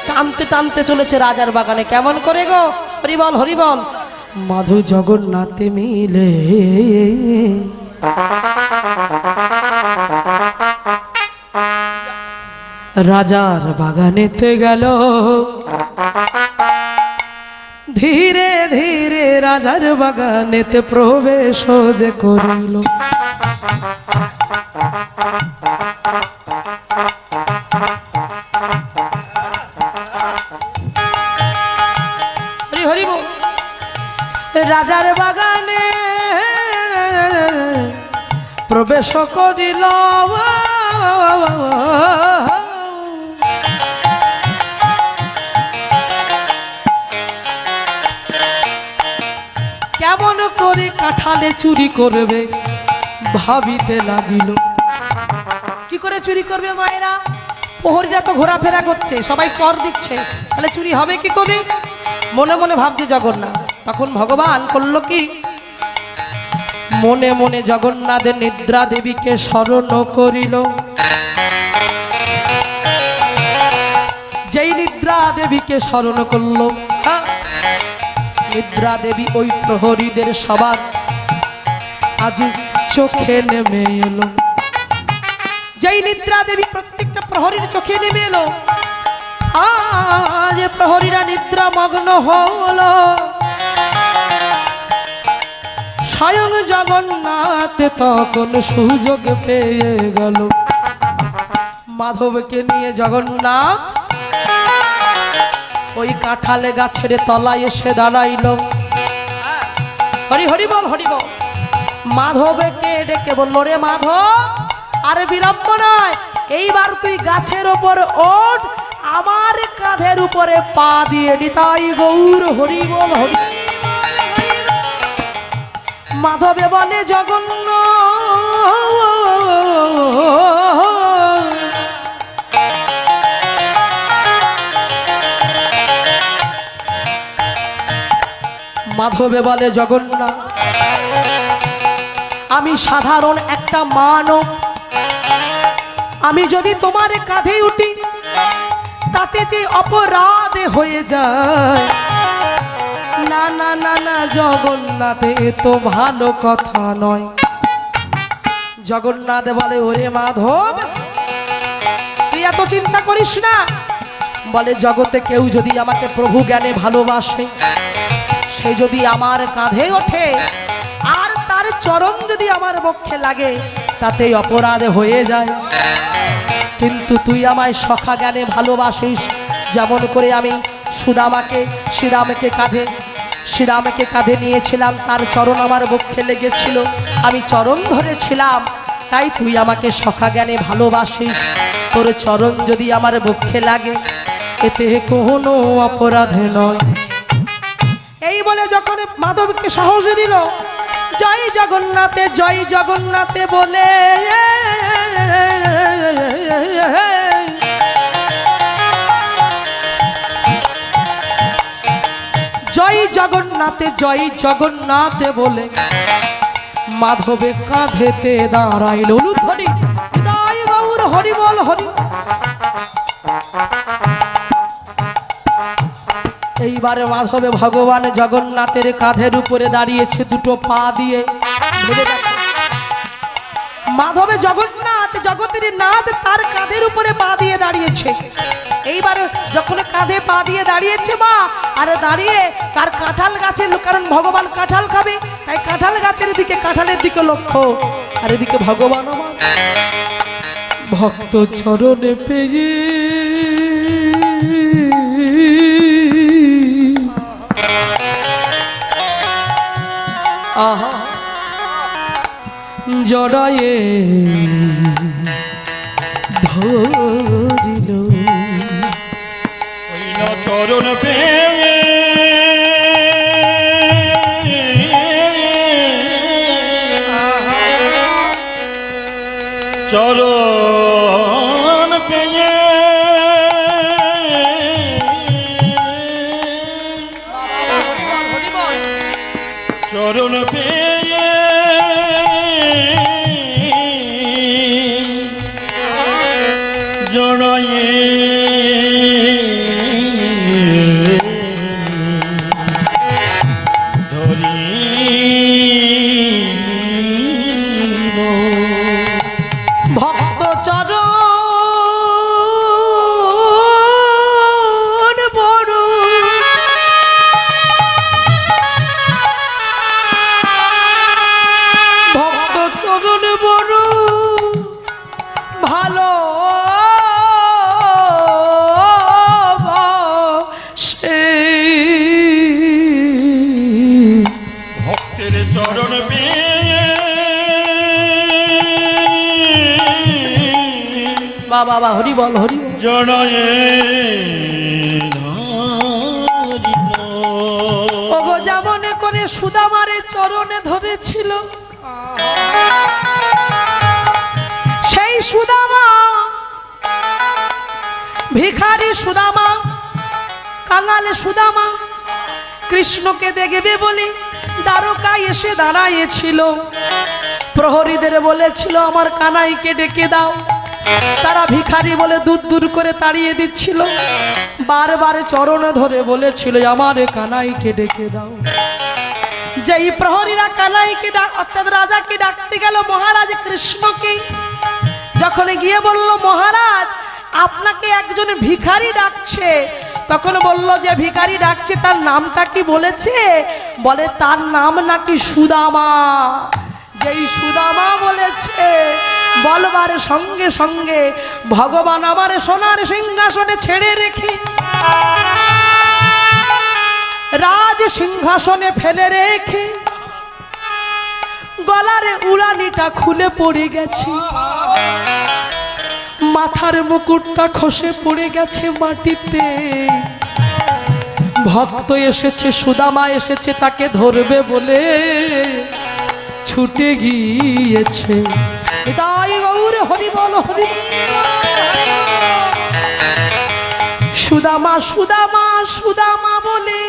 টানতে টানতে চলেছে রাজার বাগানে। কেমন করে গো, হরিবল হরিবল। মাধু জগন্নাথে মিলে রাজার বাগানেতে গেল, ধীরে ধীরে রাজার বাগানেতে প্রবেশ যে করিল। হরি হরি বল। রাজার বাগানে প্রবেশ করিল, কেমন করে কাঁঠালে চুরি করবে ভাবিতে লাগিল। কি করে চুরি করবে মায়েরা? প্রহরীরা তো ঘোরাফেরা করছে, সবাই চর দিচ্ছে, তাহলে চুরি হবে কি করে? মনে মনে ভাবছে জগন্নাথ। তখন ভগবান করল কি, মনে মনে জগন্নাথের নিদ্রা দেবীকে স্মরণ করিল। যেই নিদ্রা দেবীকে স্মরণ করলো, নিদ্রা দেবী ওই প্রহরীদের সবার আজ চোখে নেমে এলো। যেই নিদ্রা দেবী প্রত্যেকটা প্রহরীর চোখে নেমে এলো, আজ প্রহরীরা নিদ্রা মগ্ন হলো। স্বয়ং জগন্নাথ তখন সুযোগ পেয়ে গেল। মাধবকে নিয়ে জগন্নাথ ওই কাঁঠালে গাছের তলায় এসে দাঁড়াইল। হরি হরি বল হরি বল। মাধবকে ডেকে বলল, রে মাধব, আরে বিলম্ব নয়, এইবার তুই গাছের ওপর ওঠ, আমার কাঁধের উপরে পা দিয়ে নিতাই গৌর হরি বল হরি। মাধবে বলে, জগন্নাথ মাধবে বলে, জগন্নাথ, আমি সাধারণ একটা মানব, আমি যদি তোমার কাঁধে উঠি তাতে যে অপরাধ হয়ে যায়। না না না না জগন্নাথ, এ তো ভালো কথা নয়। জগন্নাথ বলে, ওরে মাধব, তুই এত চিন্তা করিস না। বলে, জগতে কেউ যদি আমাকে প্রভু জ্ঞানে ভালোবাসে, সে যদি আমার কাঁধে ওঠে আর তার চরণ যদি আমার বক্ষে লাগে, তাতেই অপরাধ হয়ে যায়। কিন্তু তুই আমায় সখা জ্ঞানে ভালোবাসিস, যেমন করে আমি শ্রীরামকে কাঁধে নিয়েছিলাম, তার চরণ আমার বক্ষে লেগেছিল, আমি চরণ ধরেছিলাম, তাই তুই আমাকে সখা জ্ঞানে ভালোবাসিস। তোর চরণ যদি আমার বক্ষে লাগে, এতে কোনো অপরাধ নয়। এই বলে যখন মাধবকে সাহস দিল, জয় জগন্নাথে জয় জগন্নাথে বলে জয় জগন্নাথে জয় জগন্নাথে বলে মাধবে কাঁধেতে দাঁড়াইল। ধরি হৃদয় গৌর হরি বল হরি। এইবারে মাধবে ভগবান জগন্নাথের কাঁধের উপরে দাঁড়িয়েছে দুটো পা দিয়ে। মাধবে জগন্নাথ জগতের নাথ তার কাঁধের উপরে পা দিয়ে দাঁড়িয়েছে। এইবারে যখন কাঁধে পা দিয়ে দাঁড়িয়েছে মা, আর দাঁড়িয়ে তার কাঁঠাল গাছের, কারণ ভগবান কাঁঠাল খাবে, তাই কাঁঠাল গাছের দিকে, কাঁঠালের দিকে লক্ষ্য, আর এদিকে ভগবান আমার ভক্ত চরণে পেয়ে আহা জড়ায়ে ধরিল। চরণ পেয়ে পেয়ে চরণ পেয়ে জড়ায়ে ভক্ত চরণ বড় ভক্ত চরণ বড় ভালো ভক্তের চরণ পেয়ে বাবা বাবা হরি বল হরি বল। জড়ায়ে ওগো যেমন করে সুদামারে চরণে ধরেছিল সেই সুদামা ভিখারি সুদামা কাঙালে সুদামা কৃষ্ণকে দেখবে বলে দ্বারকায় এসে দাঁড়াইছিল। প্রহরীদের বলেছিল আমার কানাইকে ডেকে দাও, তারা ভিখারি বলে দূর দূর করে তাড়িয়ে দিচ্ছিল। বারবার চরণে ধরে বলেছিল আমার কানাইকে ডেকে দাও। যেই প্রহরীরা কানাইকে অর্থাৎ রাজাকে ডাকতে গেল মহারাজ কৃষ্ণকে, যখন গিয়ে বলল মহারাজ আপনাকে একজন ভিখারি ডাকছে, তখন বলল যে ভিখারি ডাকছে তার নামটা কি বলেছে? বলে তার নাম নাকি সুদামা। যেই সুদামা বলেছে বলবার সঙ্গে সঙ্গে ভগবান আমার সোনার সিংহাসনে ছেড়ে রেখে রাজ সিংহাসনে ফেলে রেখে গলার উড়ানিটা খুলে পড়ে গেছে, মাথার মুকুটটা খসে পড়ে গেছে মাটিতে। ভক্ত এসেছে সুদামা এসেছে তাকে ধরবে বলে ছুটে গিয়েছে। তাই গৌর হরি বল হরি বল। সুদামা সুদামা সুদামা বলে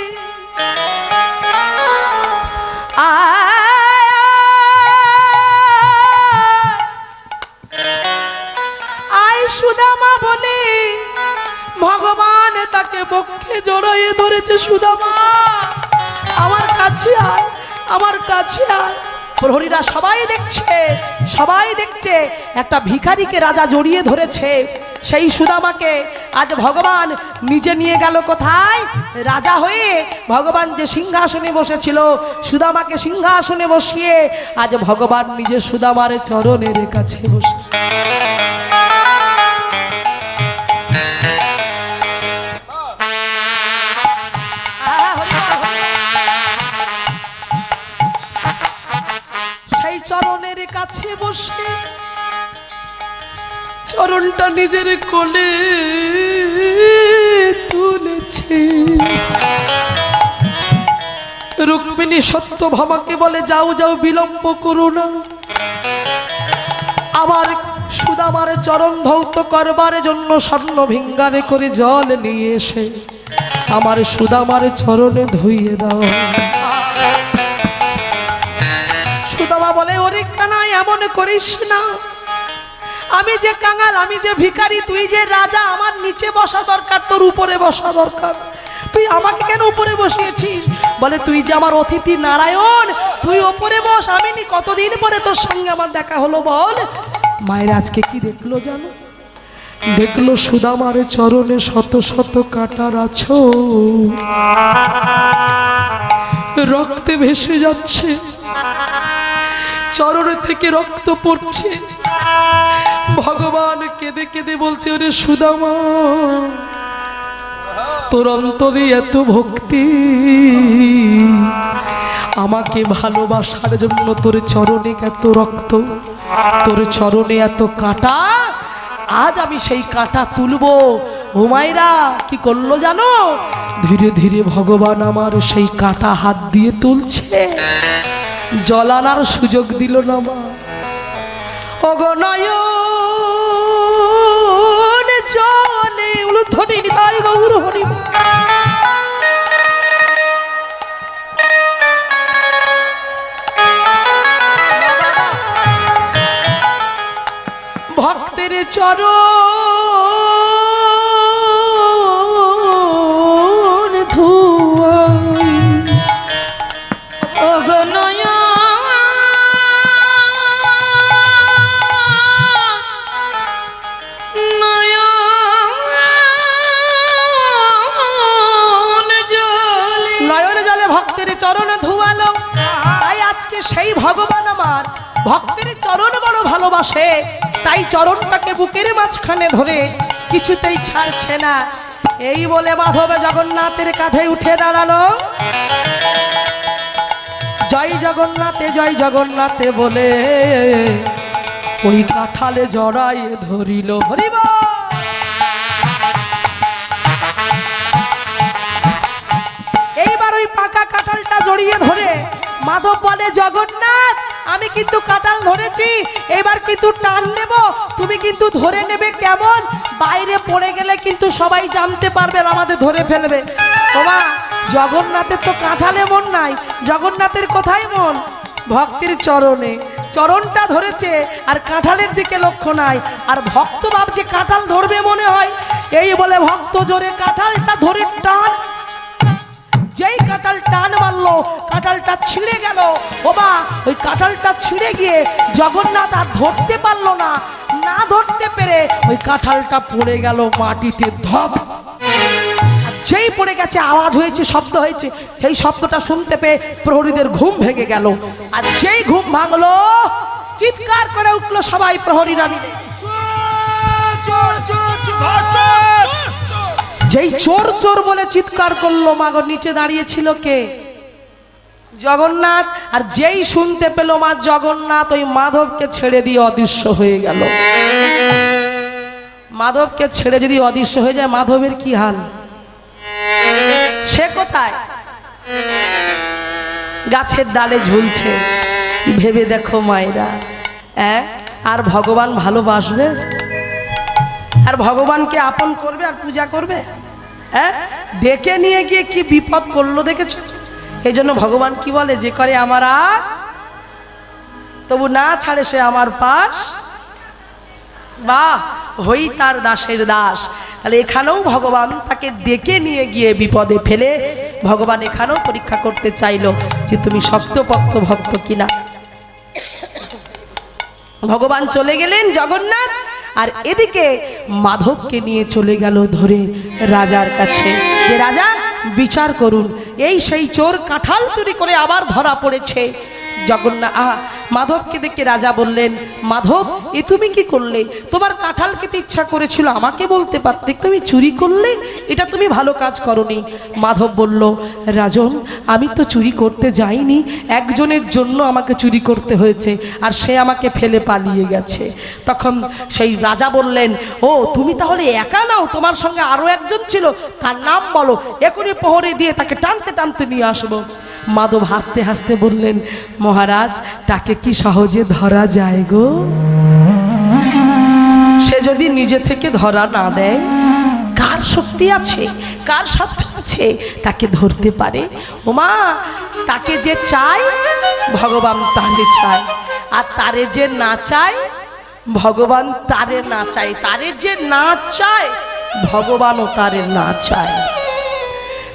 আয় সুদামা বলে ভগবান তাকে বক্ষে জড়িয়ে ধরেছে। সুদামা আমার কাছে আয়, আমার কাছে আয়। প্রহরীরা সবাই দেখছে একটা ভিখারিকে রাজা জড়িয়ে ধরেছে। সেই সুদামাকে আজ ভগবান নিজে নিয়ে গেল কোথায়? রাজা হয়ে ভগবান যে সিংহাসনে বসেছিল সুদামাকে সিংহাসনে বসিয়ে আজ ভগবান নিজে সুদামার চরণের কাছে বসে। চরণের কাছে বসে চরণটা নিজের কোলে তুলেছে। রুক্মিণী সত্যভামাকে বলে যাও যাও বিলম্ব করো না, আমার সুদামার চরণ ধৌত করবার জন্য স্বর্ণ ভিঙ্গারে করে জল নিয়ে এসে আমার সুদামার চরণে ধুইয়ে দাও। সুদামা বলে ওরে কানাই এমন করিস না, আমি যে কাঙাল, আমি যে ভিখারি, তুই যে রাজা, আমার নিচে বসা দরকার, তোর উপরে বসা দরকার। তুই আমাকে কেন উপরে বসিয়েছিস? বলে তুই যে আমার অতিথি নারায়ণ, তুই উপরে বস। আমি কতদিন পরে তোর সঙ্গে আমার দেখা হলো বল। মায়ের আজকে কি দেখলো জানো? দেখলো সুদামার চরণে শত শত কাটার আছো, রক্তে ভেসে যাচ্ছে, চরণে থেকে রক্ত পড়ছে। ভগবান কেঁদে কেঁদে বলছে ওরে সুদামা তোর অন্তরে এত ভক্তি, আমাকে ভালোবাসার জন্য তোর চরণে এত রক্ত, তোর চরণে এত কাঁটা, আজ আমি সেই কাঁটা তুলবো। ও মায়েরা কি করলো জানো? ধীরে ধীরে ভগবান আমার সেই কাঁটা হাত দিয়ে তুলছে, জল আনার সুযোগ দিল না মা। ওগো নয়ন চরণ ধুয়াই ওগো নয়ন নয়ন জলে ভক্তের চরণ ধুয়ালো। তাই আজকে সেই ভগবান আমার ভক্তের চরণ বড় ভালোবাসে, তাই চরণটাকে বুকের মাঝখানে ধরে কিছুতেই ছাড়ছে না। এই বলে মাধব জগন্নাথের কাঁধে উঠে দাঁড়ালো। জয় জগন্নাথে বলে ওই কাঁঠালে জড়াই ধরিল। হরিব এইবার ওই পাকা কাঁঠালটা জড়িয়ে ধরে মাধব বলে, জগন্নাথ আমি কিন্তু কাঁঠাল ধরেছি, এবার কিন্তু টান নেব, তুমি কিন্তু ধরে নেবে কেমন, বাইরে পড়ে গেলে কিন্তু সবাই জানতে পারবে আমাদের ধরে ফেলবে। ওমা জগন্নাথের তো কাঁঠালে মন নাই, জগন্নাথের কোথায় মন? ভক্তির চরণে। চরণটা ধরেছে আর কাঁঠালের দিকে লক্ষ্য নাই। আর ভক্ত ভাবছে কাঁঠাল ধরবে মনে হয়, এই বলে ভক্ত জোরে কাঁঠালটা ধরে টান। যেই কাঁঠাল টান মারলো কাঁঠালটা ছিঁড়ে গেল। ওবা ওই কাঁঠালটা ছিঁড়ে গিয়ে জগন্নাথ আর ধরতে পারলো না, না ধরতে পেরে ওই কাঁঠালটা পড়ে গেল মাটিতে ধপ। যেই পড়ে গেছে আওয়াজ হয়েছে, শব্দ হয়েছে, সেই শব্দটা শুনতে পেয়ে প্রহরীদের ঘুম ভেঙে গেল। আর যেই ঘুম ভাঙলো চিৎকার করে উঠলো সবাই প্রহরীরা মিলে। যেই চোর চোর বলে চিৎকার করলো, মাগো নিচে দাঁড়িয়ে ছিল কে? জগন্নাথ। আর যেই শুনতে পেল মা জগন্নাথ ওই মাধবকে ছেড়ে দিয়ে অদৃশ্য হয়ে গেল। মাধবকে ছেড়ে যদি অদৃশ্য হয়ে যায় মাধবের কি হাল? সে কোথায়? গাছের ডালে ঝুলছে। ভেবে দেখো মায়েরা, আর ভগবান ভালোবাসবে? আর ভগবানকে আপন করবে আর পূজা করবে? ডেকে নিয়ে গিয়ে কি বিপদ করলো দেখেছো? এই জন্য ভগবান কি বলে, যে করে আমার আশ তবু না ছাড়ে সে আমার পাশ, বাহ হই তার দাসের দাস। তাহলে এখানেও ভগবান তাকে ডেকে নিয়ে গিয়ে বিপদে ফেলে ভগবান এখানেও পরীক্ষা করতে চাইলো যে তুমি শক্তপক্ত ভক্ত কিনা। ভগবান চলে গেলেন জগন্নাথ, আর এদিকে মাধবকে নিয়ে চলে গেল ধরে রাজার কাছে, যে রাজা বিচার করুন, এই সেই চোর কাঁঠাল চুরি করে আবার ধরা পড়েছে। জগন্নাথ মাধবকে দেখে রাজা বললেন, মাধব এ তুমি কি করলে? তোমার কাঁঠাল খেতে ইচ্ছা করেছিল, আমাকে বলতে পারতে, তুমি চুরি করলে, এটা তুমি ভালো কাজ করনি। মাধব বলল, রাজন আমি তো চুরি করতে যাইনি, একজনের জন্য আমাকে চুরি করতে হয়েছে, আর সে আমাকে ফেলে পালিয়ে গেছে। তখন সেই রাজা বললেন, ও তুমি তাহলে একা নাও, তোমার সঙ্গে আরো একজন ছিল, তার নাম বলো, এখনই প্রহরে দিয়ে তাকে টানতে টানতে নিয়ে আসবো। মাধব হাসতে হাসতে বললেন, মহারাজ তাকে কি সহজে ধরা যায় গো? সে যদি নিজে থেকে ধরা না দেয়, কার শক্তি আছে, কার সাধ্য আছে তাকে ধরতে পারে? ওমা তাকে যে চায় ভগবান তারে চায়, আর তারে যে না চায় ভগবান তারে না চায়, তারে যে না চায় ভগবানও তারে না চায়।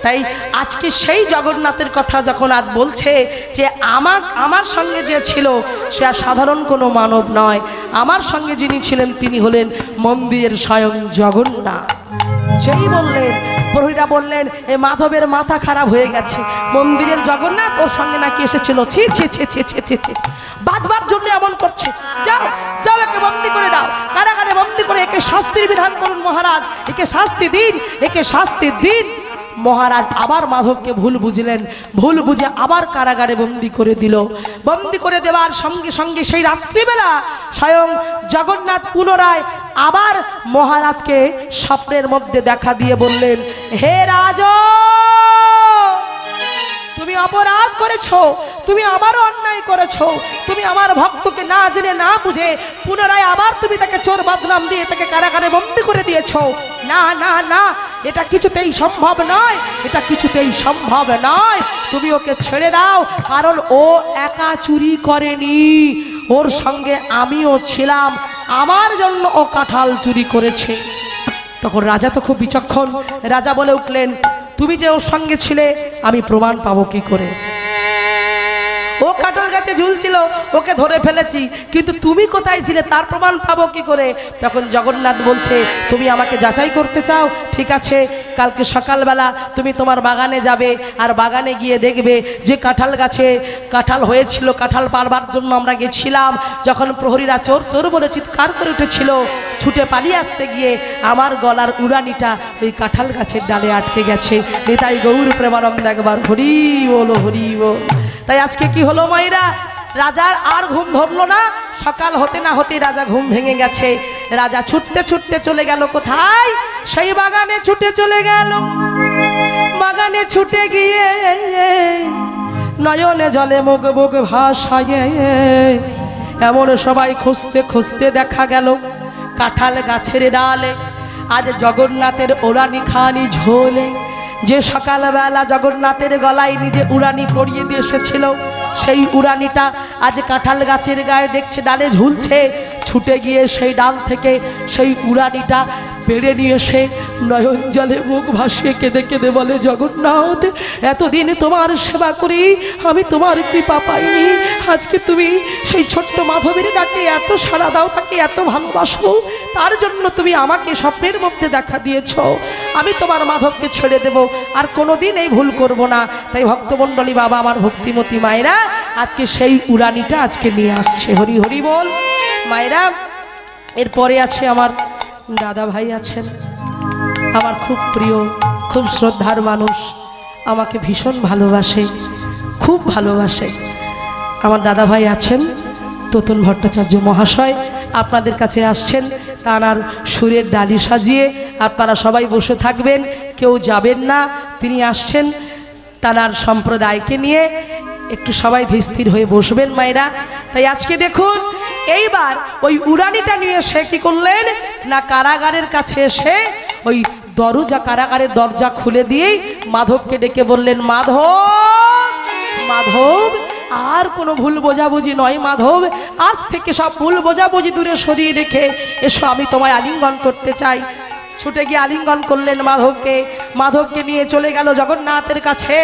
তাই আজকে সেই জগন্নাথের কথা যখন আজ বলছে যে আমার সঙ্গে যে ছিল সে আর সাধারণ কোনো মানব নয়, আমার সঙ্গে যিনি ছিলেন তিনি হলেন মন্দিরের স্বয়ং জগন্নাথ। যেই বললেন প্রহরীরা বললেন, এ মাধবের মাথা খারাপ হয়ে গেছে, মন্দিরের জগন্নাথ ওর সঙ্গে নাকি এসেছিল, ছি ছি ছি ছি ছি ছি ছি, বাঁচবার জন্য এমন করছে, যাও যাও একে বন্দি করে দাও, কারাগারে বন্দি করে একে শাস্তির বিধান করুন মহারাজ, একে শাস্তি দিন, একে শাস্তি দিন। মহারাজ আবার মাধবকে ভুল বুঝলেন, ভুল বুঝে আবার কারাগারে বন্দি করে দিল। বন্দি করে দেওয়ার সঙ্গে সঙ্গে সেই রাত্রিবেলা স্বয়ং জগন্নাথ পুনরায় আবার মহারাজকে স্বপ্নের মধ্যে দেখা দিয়ে বললেন, হে রাজা তুমি অপরাধ করেছো, তুমি আমারও অন্যায় করেছো, তুমি আমার ভক্তকে না জেনে না বুঝে পুনরায় আবার তুমি তাকে চোর বদনাম দিয়ে তাকে কারাগারে বন্দি করে দিয়েছো। না না না, এটা কিছুতেই সম্ভব নয়, এটা কিছুতেই সম্ভব নয়, তুমি ওকে ছেড়ে দাও, কারণ ও একা চুরি করেনি, ওর সঙ্গে আমিও ছিলাম, আমার জন্য ও কাঁঠাল চুরি করেছে। তখন রাজা তো খুব বিচক্ষণ, রাজা বলে উঠলেন, তুমি যে ওর সঙ্গে ছিলে আমি প্রমাণ পাবো কি করে? ও কাঁঠাল গাছে ঝুলছিল, ওকে ধরে ফেলেছি, কিন্তু তুমি কোথায় ছিলে তার প্রমাণ পাবো কি করে? তখন জগন্নাথ বলছে, তুমি আমাকে যাচাই করতে চাও? ঠিক আছে, কালকে সকালবেলা তুমি তোমার বাগানে যাবে, আর বাগানে গিয়ে দেখবে যে কাঁঠাল গাছে কাঁঠাল হয়েছিল, কাঁঠাল পারবার জন্য আমরা গেছিলাম, যখন প্রহরীরা চোর চোর বলে চিৎকার করে উঠেছিল, ছুটে পালিয়ে আসতে গিয়ে আমার গলার উড়ানিটা ওই কাঁঠাল গাছের ডালে আটকে গেছে। নিতাই গৌর প্রেমানন্দ একবার হরি বলো, হরি বল। তাই আজকে কি হলো মায়েরা, রাজার আর ঘুম ধরলো না। সকাল হতে না হতে রাজা ঘুম ভেঙে গেছে। রাজা ছুটতে ছুটতে চলে গেল কোথায়? সেই বাগানে ছুটে চলে গেল। বাগানে ছুটে গিয়ে নয়নে জলে মুখ মুখ ভাসায় এমন সবাই খুঁজতে খুঁজতে দেখা গেল কাঁঠাল গাছের ডালে আজ জগন্নাথের ওরানি খানি ঝোলে, যে সকালবেলা জগন্নাথের গলায় নিজে উড়ানি পরিয়ে দিয়ে এসেছিল, সেই উড়ানিটা আজ কাঁঠাল গাছের গায়ে দেখছে ডালে ঝুলছে। ছুটে গিয়ে সেই ডাল থেকে সেই উড়ানিটা পেড়ে নিয়ে এসে নয়ন জলে মুখ ভাসিয়ে কেঁদে কেঁদে বলে, জগন্নাথ, এতদিন তোমার সেবা করি আমি তোমার কৃপা পাইনি, আজকে তুমি সেই ছোট্ট মাধবের ডাকে এত সাড়া দাও, তাকে এত ভালোবাসো, তার জন্য তুমি আমাকে স্বপ্নের মধ্যে দেখা দিয়েছ, আমি তোমার মাধবকে ছেড়ে দেব, আর কোনোদিন এই ভুল করব না। তাই ভক্তমণ্ডলী বাবা, আমার ভক্তিমতী মায়েরা আজকে সেই উড়ানিটা আজকে নিয়ে আসছে। হরি হরি বল। মায়েরা, এরপরে আছে আমার দাদা ভাই আছেন, আমার খুব প্রিয়, খুব শ্রদ্ধার মানুষ, আমাকে ভীষণ ভালোবাসে, খুব ভালোবাসে। আমার দাদা ভাই আছেন তোতন ভট্টাচার্য মহাশয়, আপনাদের কাছে আসছেন। তাঁর সুরের ডালি সাজিয়ে আপনারা সবাই বসে থাকবেন, কেউ যাবেন না। তিনি আসছেন তাঁর সম্প্রদায়কে নিয়ে, একটু সবাই ধীরস্থির হয়ে বসবেন মায়েরা। তাই আজকে দেখুন, এইবার ওই উড়ানিটা নিয়ে সে কি করলেন না, কারাগারের কাছে এসে ওই দরজা, কারাগারের দরজা খুলে দিয়েই মাধবকে ডেকে বললেন, মাধব, মাধব, আর কোনো ভুল বোঝাবুঝি নয় মাধব, আজ থেকে সব ভুল বোঝাবুঝি দূরে সরিয়ে রেখে এসো, আমি তোমায় আলিঙ্গন করতে চাই। ছুটে গিয়ে আলিঙ্গন করলেন মাধবকে। মাধবকে নিয়ে চলে গেল জগন্নাথের কাছে।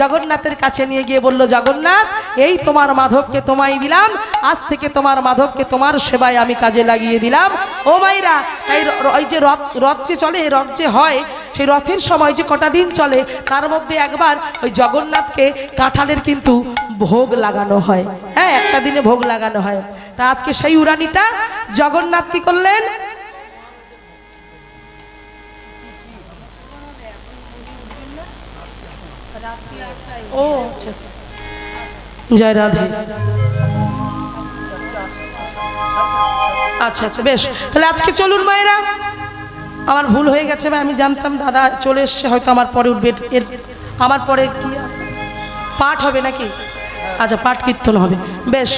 জগন্নাথের কাছে নিয়ে গিয়ে বলল, জগন্নাথ, এই তোমার মাধবকে তোমায় দিলাম, আজ থেকে তোমার মাধবকে তোমার সেবায় আমি কাজে লাগিয়ে দিলাম। ও মাইরা, তাই ওই যে রথ যে চলে, রথ যে হয়, সেই রথের সময় যে কটা দিন চলে, তার মধ্যে একবার ওই জগন্নাথকে কাঁঠালের কিন্তু ভোগ লাগানো হয়। হ্যাঁ, একটা দিনে ভোগ লাগানো হয়। তা আজকে সেই উড়ানিটা জগন্নাথ কি করলেন, ও আচ্ছা আচ্ছা, জয় রাধে, আচ্ছা আচ্ছা, বেশ, তাহলে আজকে চলুন মায়েরা। আমার ভুল হয়ে গেছে ভাই, আমি জানতাম দাদা চলে এসছে, হয়তো আমার পরে উঠবে, এর আমার পরে কি পাঠ হবে নাকি? আচ্ছা, পাঠ কীর্তন হবে, বেশ।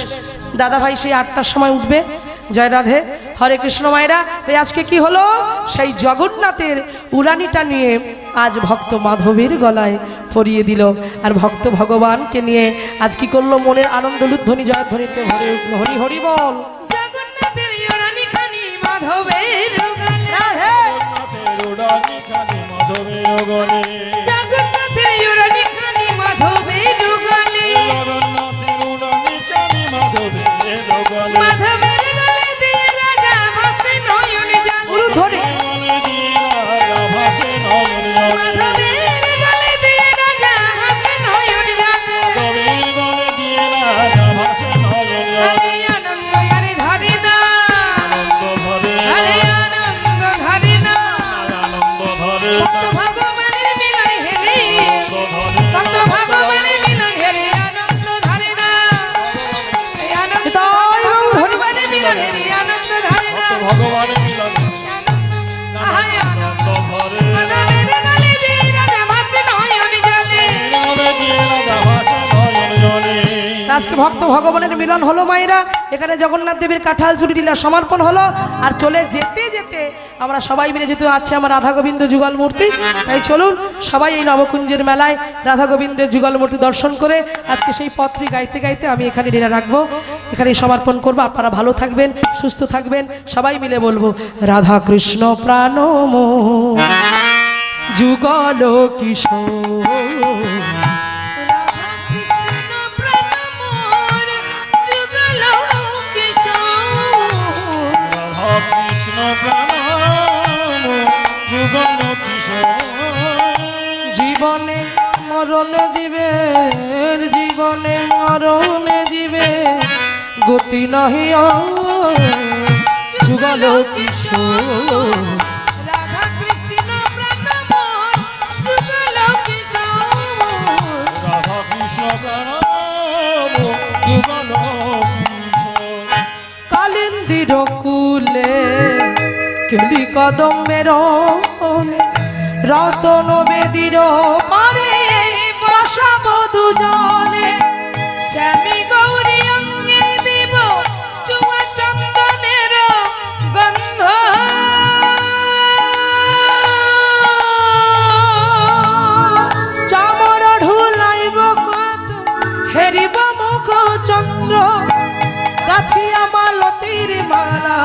দাদা ভাই সেই 8টার সময় উঠবে। জয় রাধে, হরে কৃষ্ণ মায়েরা। তাই আজকে কি হলো, সেই জগন্নাথের উড়ানিটা নিয়ে আজ ভক্ত মাধবের গলায় পরিয়ে দিল, আর ভক্ত ভগবানকে নিয়ে আজ কি করলো, মনের আনন্দ লুধ্বনি জয়ধ্বনিতে ভরে উঠলো। হরি হরি বল। জগন্নাথের উড়ানি খানি মাধবের গলে, জগন্নাথের উড়ানি খানি মাধবের গলে, জগন্নাথের উড়ানি খানি মাধবের গলে, জগন্নাথের উড়ানি খানি মাধবের গলে, মাধবের গলে দিয়ে রাজা ভাসে নয়ন জলে, ধরে গলে দিয়ে রাজা ভাসে নয়ন জলে, মাধবের গলে দিয়ে রাজা ভাসে নয়ন জলে, মাধবের গলে দিয়ে রাজা ভাসে নয়ন জলে। হরে আনন্দ হরে আজকে ভক্ত ভগবানের মিলন হলো মায়েরা, এখানে জগন্নাথ দেবের কাঁঠাল চুরি লীলা সমর্পণ হলো। আর চলে যেতে যেতে আমরা সবাই মিলে যেহেতু আছে আমার রাধা গোবিন্দ যুগল মূর্তি, তাই চলুন সবাই এই নবকুঞ্জের মেলায় রাধা গোবিন্দের যুগল মূর্তি দর্শন করে আজকে সেই পত্রী গাইতে গাইতে আমি এখানে লীলা রাখবো, এখানেই সমর্পণ করবো। আপনারা ভালো থাকবেন, সুস্থ থাকবেন, সবাই মিলে বলবো রাধা কৃষ্ণ প্রাণম যুগল কিশোর। কৃষ্ণ প্রাণমোর যুগল কিশোর। রাধা কৃষ্ণ প্রাণ যুগল কিশোর। জীবনে মরণে জীবের, জীবনে মরণে জীবে গতি নহি যুগল কিশোর। রাধা কৃষ্ণ প্রাণমোর যুগল কিশোর। রাধা কৃষ্ণ প্রাণ যুগল কিশোর। কালিন্দির কুলে কেলি কদমের রতন বেদির পারে বসাবো দুজনে। শ্যামী গৌরী অঙ্গে দিব চুয়া চন্দনের গন্ধ। চামর ঢুলাইব কত হেরিব মুখ চন্দ্র গাথিয়া মালতীর মালা।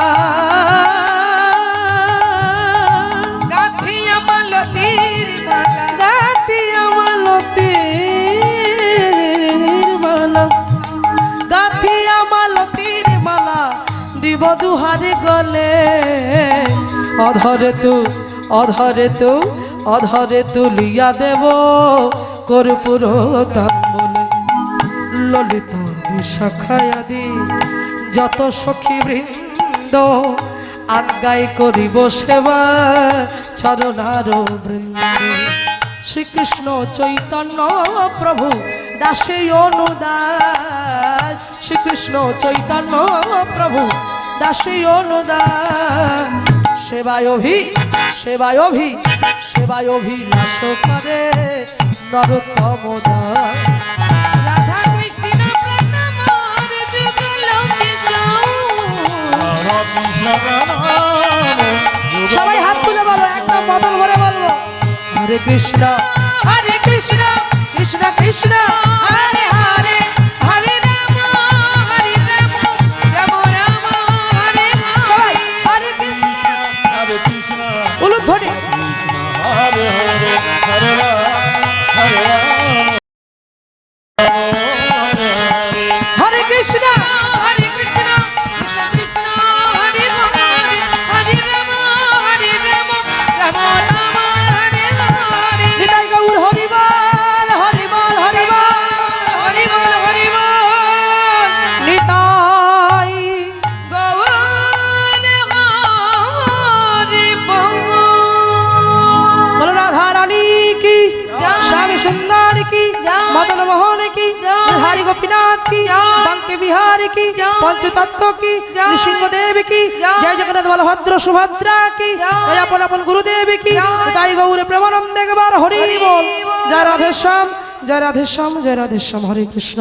গাথিয়া মালতীর মালা। গাথিয়া মালতীর মালা, গাথিয়া মালতীর মালা দিব দুহারে গলে। অধরে তু অধরে তু অধরে তুলিয়া দেব কর্পূর তাম্বলে। ললিতা বিশাখায়াদি যত সখী বৃন্দ আজ্ঞায় করিব সেবা চরণার বৃন্দে। শ্রীকৃষ্ণ চৈতন্য প্রভু দাসে অনুদাস। শ্রীকৃষ্ণ চৈতন্য প্রভু দাসে অনুদাস। সেবায় অভি সেবায় অভি সেবায় অভিলাষ করে নরোত্তম দাস। রাধা কৃষ্ণ প্রাণমোর যুগল কিশোর। রাধা কৃষ্ণ প্রাণ সবাই হাত তুলে বলো, একদম বদল ভরে বলবো হরে কৃষ্ণ হরে কৃষ্ণ কৃষ্ণ কৃষ্ণ হরে হরে। হরে রাম হরে রাম রাম রাম হরে সবাই হরে। হরে কৃষ্ণ হরে কৃষ্ণ উলুধ্বনি কৃষ্ণ হরে হরে হরে রাম হরে রাম হরে হরে। হরে কৃষ্ণ হরে কৃষ্ণ কৃষ্ণ কৃষ্ণ হরে হরে। হরে রাম রাম রাম হরে হরে। হৃদয় গৌর হরিবল হরিবল হরিবল হরি বল হরি বল। নিতাই গৌর হরি বল। বলো রাধা রানী কি জয়। শ্যাম সুন্দর কি জয়। মদন মোহন কি জয়। হরি গোপীনাথ কি জয়। বাঙ্কে বিহার কি জয়। পঞ্চতত্ত্ব কি জয়। নৃসিংহদেব কি জয়। জয় জগন্নাথ বলভদ্র সুভদ্রা কি জয়। জয় আপন আপন গুরুদেব কি জয়। তাই গৌর প্রেমানন্দে একবার হরি হরি বল। বল। জয় রাধেশ্যাম জয় রাধেশ্যাম জয় রাধেশ্যাম হরে কৃষ্ণ।